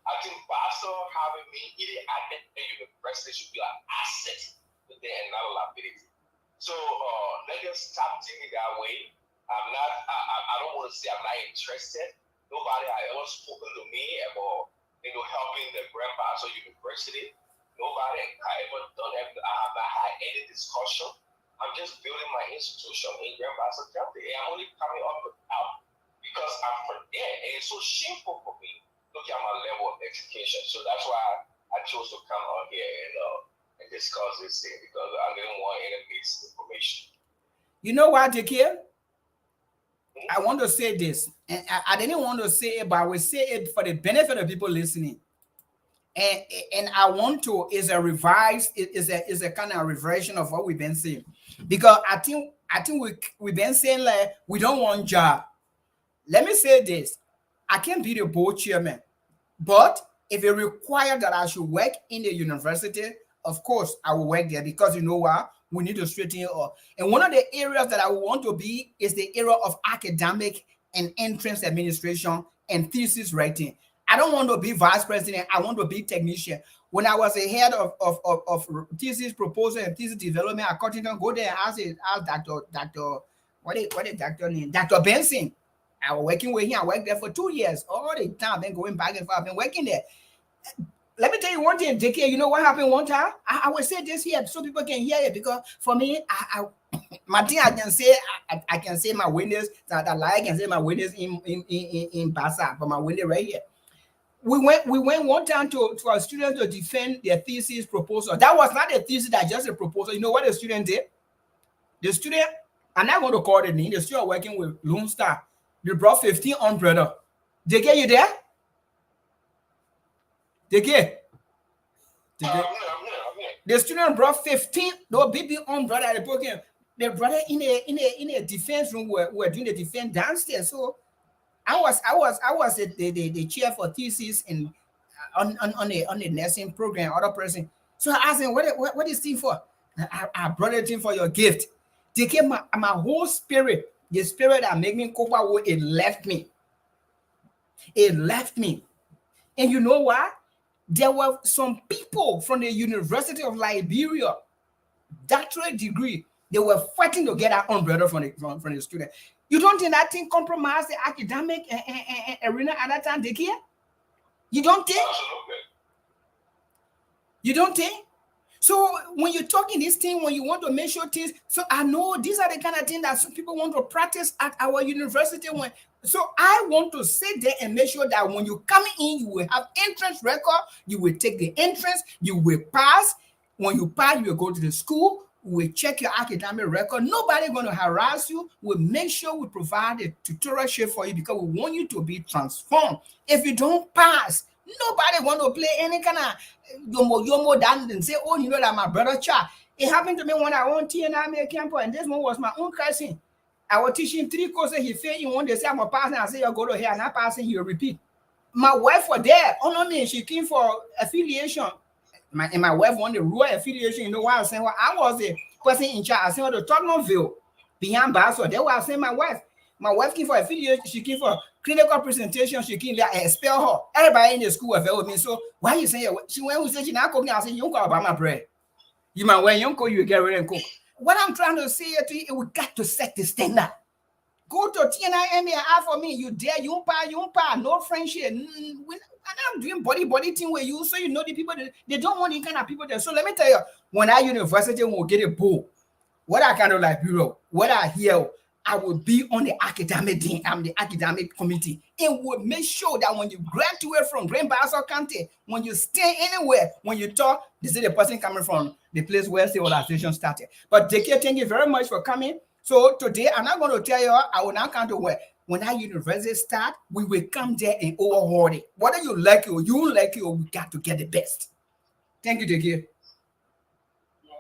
I think Bassa having me either at the university should be an asset to them and not a liability. So let us stop thinking that way. I don't want to say I'm not interested. Nobody has ever spoken to me about helping the Grand Bassa University. Nobody has ever done it. I have not had any discussion. I'm just building my institution in Grand Bassa County. And I'm only coming up out because I'm from there. And it's so shameful for me. Look at my level of education. So that's why I chose to come out here and discuss this thing, because I didn't want any misinformation. You know what, Jakir? I want to say this, and I didn't want to say it, but I will say it for the benefit of people listening. And I want to is a kind of reversion of what we've been saying, because I think we've been saying like we don't want job. Let me say this: I can't be the board chairman, but if it required that I should work in the university, of course I will work there, because you know what? We need to straighten it up. And one of the areas that I want to be is the area of academic and entrance administration and thesis writing. I don't want to be vice president. I want to be technician. When I was a head of thesis proposal and thesis development at Cottington, go there and ask Dr. What is Dr. name? Dr. Benson. I was working with him. I worked there for 2 years. All the time, I've been going back and forth. I've been working there. Let me tell you one thing, JK. You know what happened one time? I will say this here so people can hear it, because for me, my thing, I can say my witness that I like, and say my witness in Bassa, but my witness right here. We went one time to our students to defend their thesis proposal. That was not a thesis, that just a proposal. You know what the student did? The student, I'm not going to call the name, the student working with Lone Star, they brought 15 umbrella. JK, you there? JK? The student brought 15, no big umbrella. They brought it in a defense room. We're doing the defense downstairs. So I was the chair for thesis and on the nursing program, other person. So I asked him, what is this for? I brought it in for your gift. They came my whole spirit, the spirit that made me cope with it left me. It left me. And you know what? There were some people from the University of Liberia, doctorate degree, they were fighting to get that umbrella from the student. You don't think that thing compromised the academic arena at that time, Dikia? You don't think? You don't think? So when you're talking this thing, when you want to make sure things, so I know these are the kind of things that some people want to practice at our university. So I want to sit there and make sure that when you come in, you will have entrance record, you will take the entrance, you will pass. When you pass, you will go to the school, we will check your academic record. Nobody going to harass you. We'll make sure we provide a tutorship for you, because we want you to be transformed. If you don't pass, nobody want to play any kind of yomo down and say, oh, you know that my brother child. It happened to me when I went to TNI campus, and this one was my own cousin. I was teaching 3 courses. He failed in one. They say I'm a passing. I say you go to here, not passing. He will repeat. My wife was there. Honor me. She came for affiliation. My wife wanted the rural affiliation. You know why I was saying? Well, I was the person in charge. I said, well, the Tottenhamville behind Bassa. That's why I sent my wife. My wife came for affiliation. She came for clinical presentation. She came there and expel her. Everybody in the school was there with me. So why you saying? She went and said she not cooking. I said, you don't call about my bread. You might when you don't cook, you get ready and cook. What I'm trying to say to you, we got to set the standard. Go to TNIMA for me. You dare, you pay, no friendship. I'm doing body thing with you, so you know the people, they don't want the kind of people there. So let me tell you, when I university will get a bowl, what I kind of like bureau, what I hear, I will be on the academic team. I'm the academic committee. It will make sure that when you graduate from Grand Bassa County, when you stay anywhere, when you talk, this is the person coming from the place where the organization started. But JK, thank you very much for coming. So today, I'm not going to tell you, I will not come to where. When our university start, we will come there and overhaul it. Whether you like it or you don't like it, we got to get the best. Thank you, JK. You're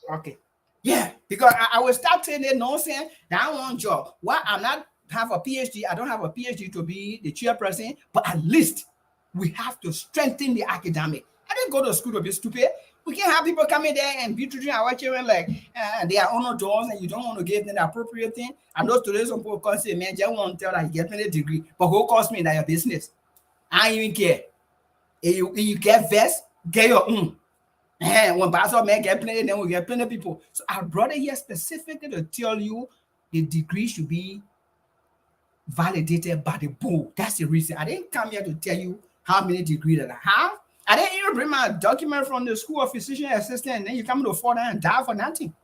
welcome. Okay. Yeah, because I will start saying that nonsense that I want job. Why I'm not have a PhD. I don't have a PhD to be the chairperson, but at least we have to strengthen the academic. I didn't go to school to be stupid. We can't have people coming there and be treating our children like they are on doors and you don't want to give them the appropriate thing. I know today some people can say, man, just want to tell that you get me a degree, but who cost me that your business? I don't even care. If you get vest, get your own. When Bassa man get plenty, then we get plenty of people. So I brought it here specifically to tell you the degree should be validated by the board. That's the reason. I didn't come here to tell you how many degrees that I have. I didn't even bring my document from the school of physician assistant, and then you come to fall down and die for nothing.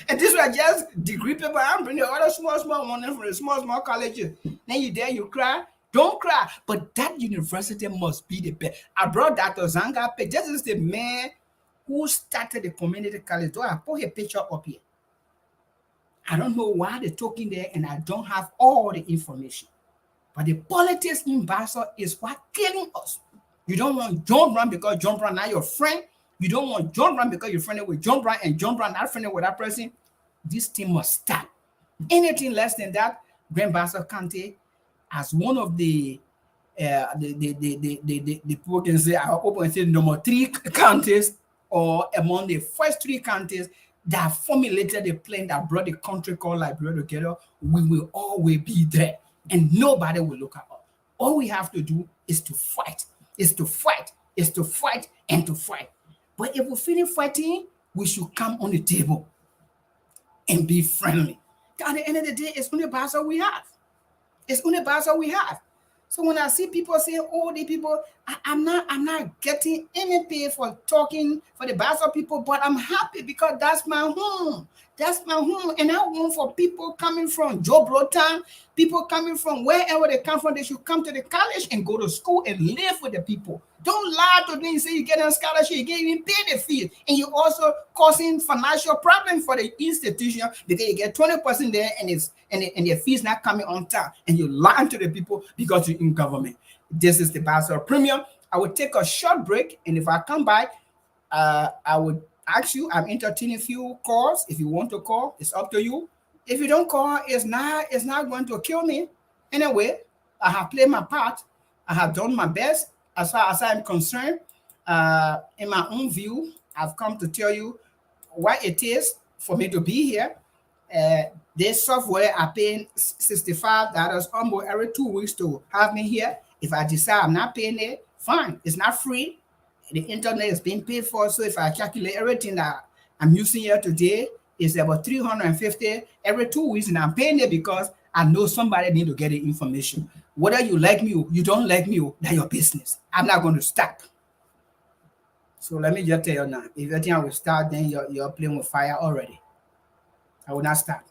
And this was just degree paper. I'm bringing other small one from the small colleges. Then you there, you cry. Don't cry. But that university must be the best. I brought Dr. Zanga. This is the man who started the community college. So I put a picture up here. I don't know why they're talking there, and I don't have all the information. But the politics in Bassa is what killing us. You don't want John Brown because John Brown not your friend. You don't want John Brown because you're friendly with John Brown and John Brown not friendly with that person. This thing must stop. Anything less than that, Grand Bassa County, as one of the people can say, I open and say number 3 counties, or among the first 3 counties that formulated the plan that brought the country called Liberia together, we will always be there. And nobody will look at us. All we have to do is to fight, is to fight, is to fight, and to fight. But if we're feeling fighting, we should come on the table and be friendly. At the end of the day, it's only Bassa we have. It's only Bassa we have. So when I see people saying, "Oh, the people," I'm not getting any pay for talking for the Bassa people, but I'm happy because that's my home. That's my home, and I want for people coming from Joe Blotown, people coming from wherever they come from, they should come to the college and go to school and live with the people. Don't lie to them and say you get a scholarship, you can't even pay the fees, and you're also causing financial problems for the institution because you get 20% there and the fees not coming on time, and you're lying to the people because you're in government. This is the Bassa Premium. I will take a short break, and if I come back, I would ask you, I'm entertaining a few calls. If you want to call, it's up to you. If you don't call, it's not going to kill me. Anyway, I have played my part. I have done my best as far as I'm concerned. In my own view, I've come to tell you what it is for me to be here. This software I paying $65 almost every 2 weeks to have me here. If I decide I'm not paying it, fine. It's not free. The internet is being paid for, so if I calculate everything that I'm using here today, it's about $350 every 2 weeks, and I'm paying it because I know somebody need to get the information. Whether you like me or you don't like me, that's your business. I'm not going to stop. So let me just tell you now, if you think I will start, then you're playing with fire already. I will not start.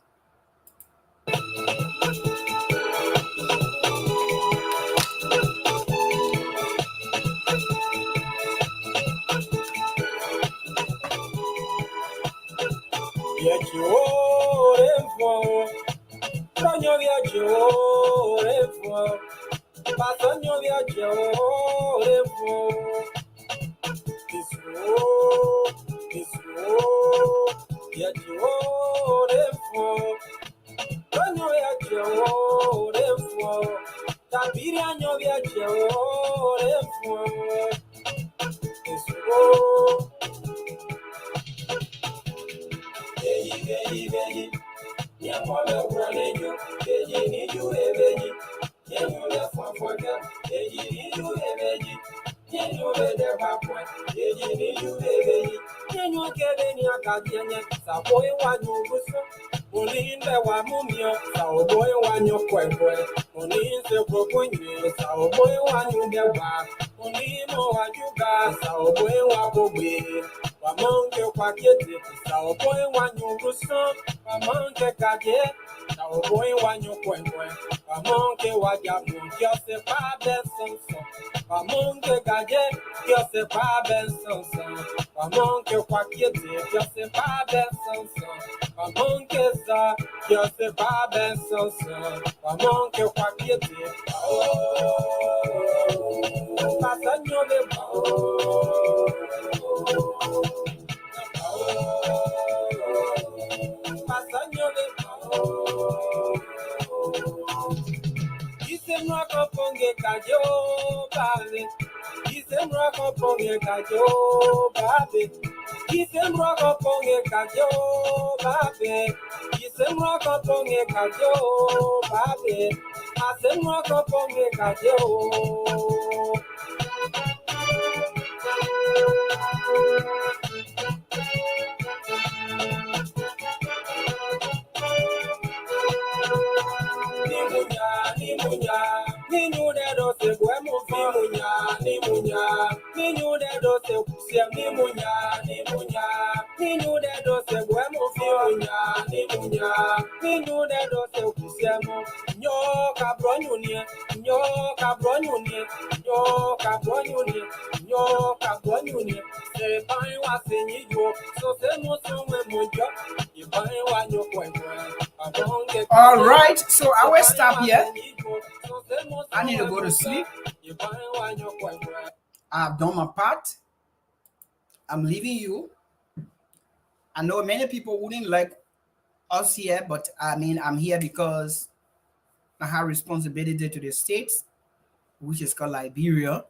ponge kajo babe. Isemra ko ponge kajo babe. Isemra ko ponge kajo babe. Isemra ko ponge kajo babe. Asemra ko ponge kajo. Ninyu de do se guemo fimunya, ninyu de do se kusia nimunya, ninyu de do se guemo fimunya, ninyu de do se kusia mo, nyo kabronyunie, se pai wa se nyijo, so se mo so me mojo, ipai wa nyo all right, so I will stop here. I need to go to sleep. I've done my part. I'm leaving you. I know many people wouldn't like us here, but I mean, I'm here because I have responsibility to the states, which is called Liberia,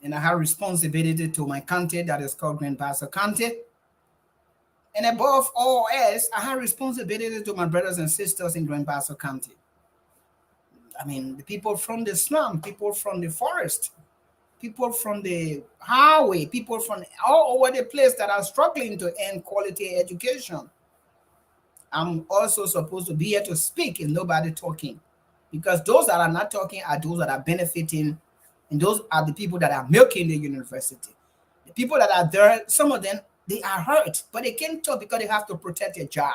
and I have responsibility to my county that is called Grand Bassa County. And above all else, I have responsibility to my brothers and sisters in Grand Bassa County. I mean, the people from the slum, people from the forest, people from the highway, people from all over the place that are struggling to earn quality education. I'm also supposed to be here to speak and nobody talking. Because those that are not talking are those that are benefiting, and those are the people that are milking the university. The people that are there, some of them, they are hurt, but they can't talk because they have to protect their job.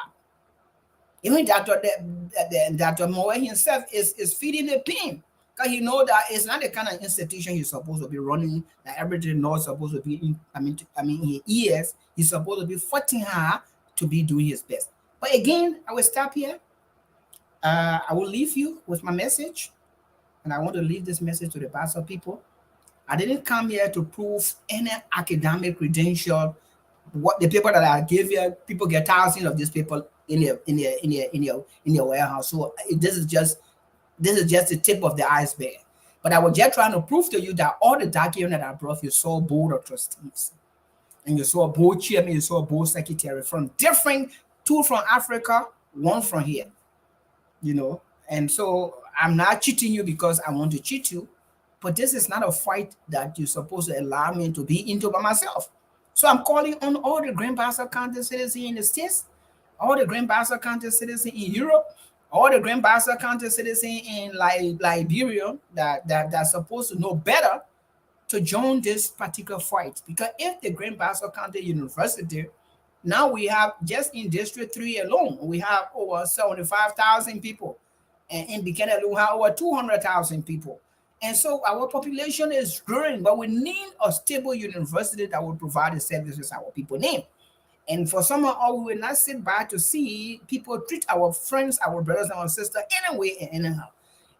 Even Dr. Moe himself is feeding the pain because he know that it's not the kind of institution he's supposed to be running. That everything not supposed to be in. In his ears, he's supposed to be fighting hard to be doing his best. But again, I will stop here. I will leave you with my message, and I want to leave this message to the Bassa people. I didn't come here to prove any academic credential. What the paper that I gave you, people get thousands of these people in your warehouse. So this is just the tip of the iceberg. But I was just trying to prove to you that all the documents that I brought, you saw board of trustees, and you saw board chairman, you saw board secretary from different, two from Africa, one from here. And so I'm not cheating you because I want to cheat you, but this is not a fight that you're supposed to allow me to be into by myself. So I'm calling on all the Grand Bassa County citizens in the States, all the Grand Bassa County citizens in Europe, all the Grand Bassa County citizens in Liberia that's supposed to know better to join this particular fight. Because if the Grand Bassa County University, now we have just in District 3 alone, we have over 75,000 people. And in Buchanan, we have over 200,000 people. And so our population is growing, but we need a stable university that will provide the services our people need. And for some of us, we will not sit by to see people treat our friends, our brothers, and our sisters anyway and anyhow.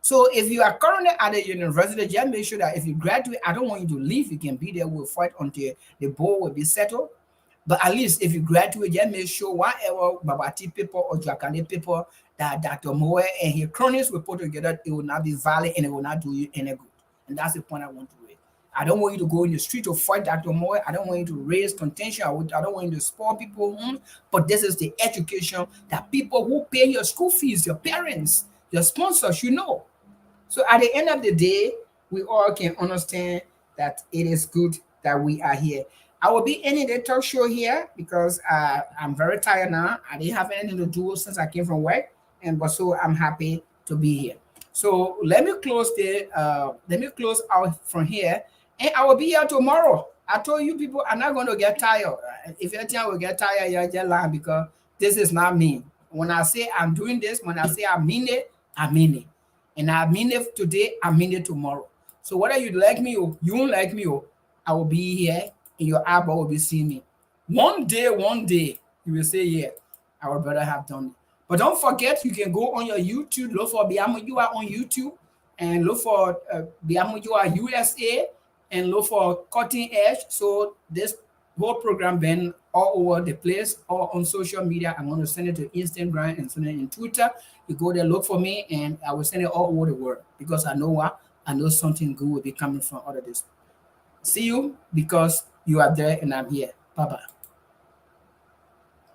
So if you are currently at the university, just make sure that if you graduate, I don't want you to leave. You can be there. We'll fight until the board will be settled. But at least if you graduate, just make sure whatever Babati people or Jakane people that Dr. Moe and his cronies will put together, it will not be valid and it will not do you any good. And that's the point I want to raise. I don't want you to go in the street to fight Dr. Moe. I don't want you to raise contention. I don't want you to spoil people. But this is the education that people who pay your school fees, your parents, your sponsors, So at the end of the day, we all can understand that it is good that we are here. I will be ending the talk show here because I'm very tired now. I didn't have anything to do since I came from work, but so I'm happy to be here. So let me close out from here, and I will be here tomorrow. I told you people are not going to get tired. If you think I will get tired, you're just lying because this is not me. When I say I'm doing this, when I say I mean it, I mean it. And I mean it today, I mean it tomorrow. So whether you like me or you don't like me, I will be here and your eyeball will be seeing me. One day, you will say, yeah, our brother have done it. But don't forget, you can go on your YouTube, look for Biamujua on YouTube, and look for Biamujua USA, and look for Cutting Edge. So this whole program been all over the place, all on social media. I'm going to send it to Instagram and send it in Twitter. You go there, look for me, and I will send it all over the world because I know what I know something good will be coming from all of this. See you because you are there and I'm here. Bye bye.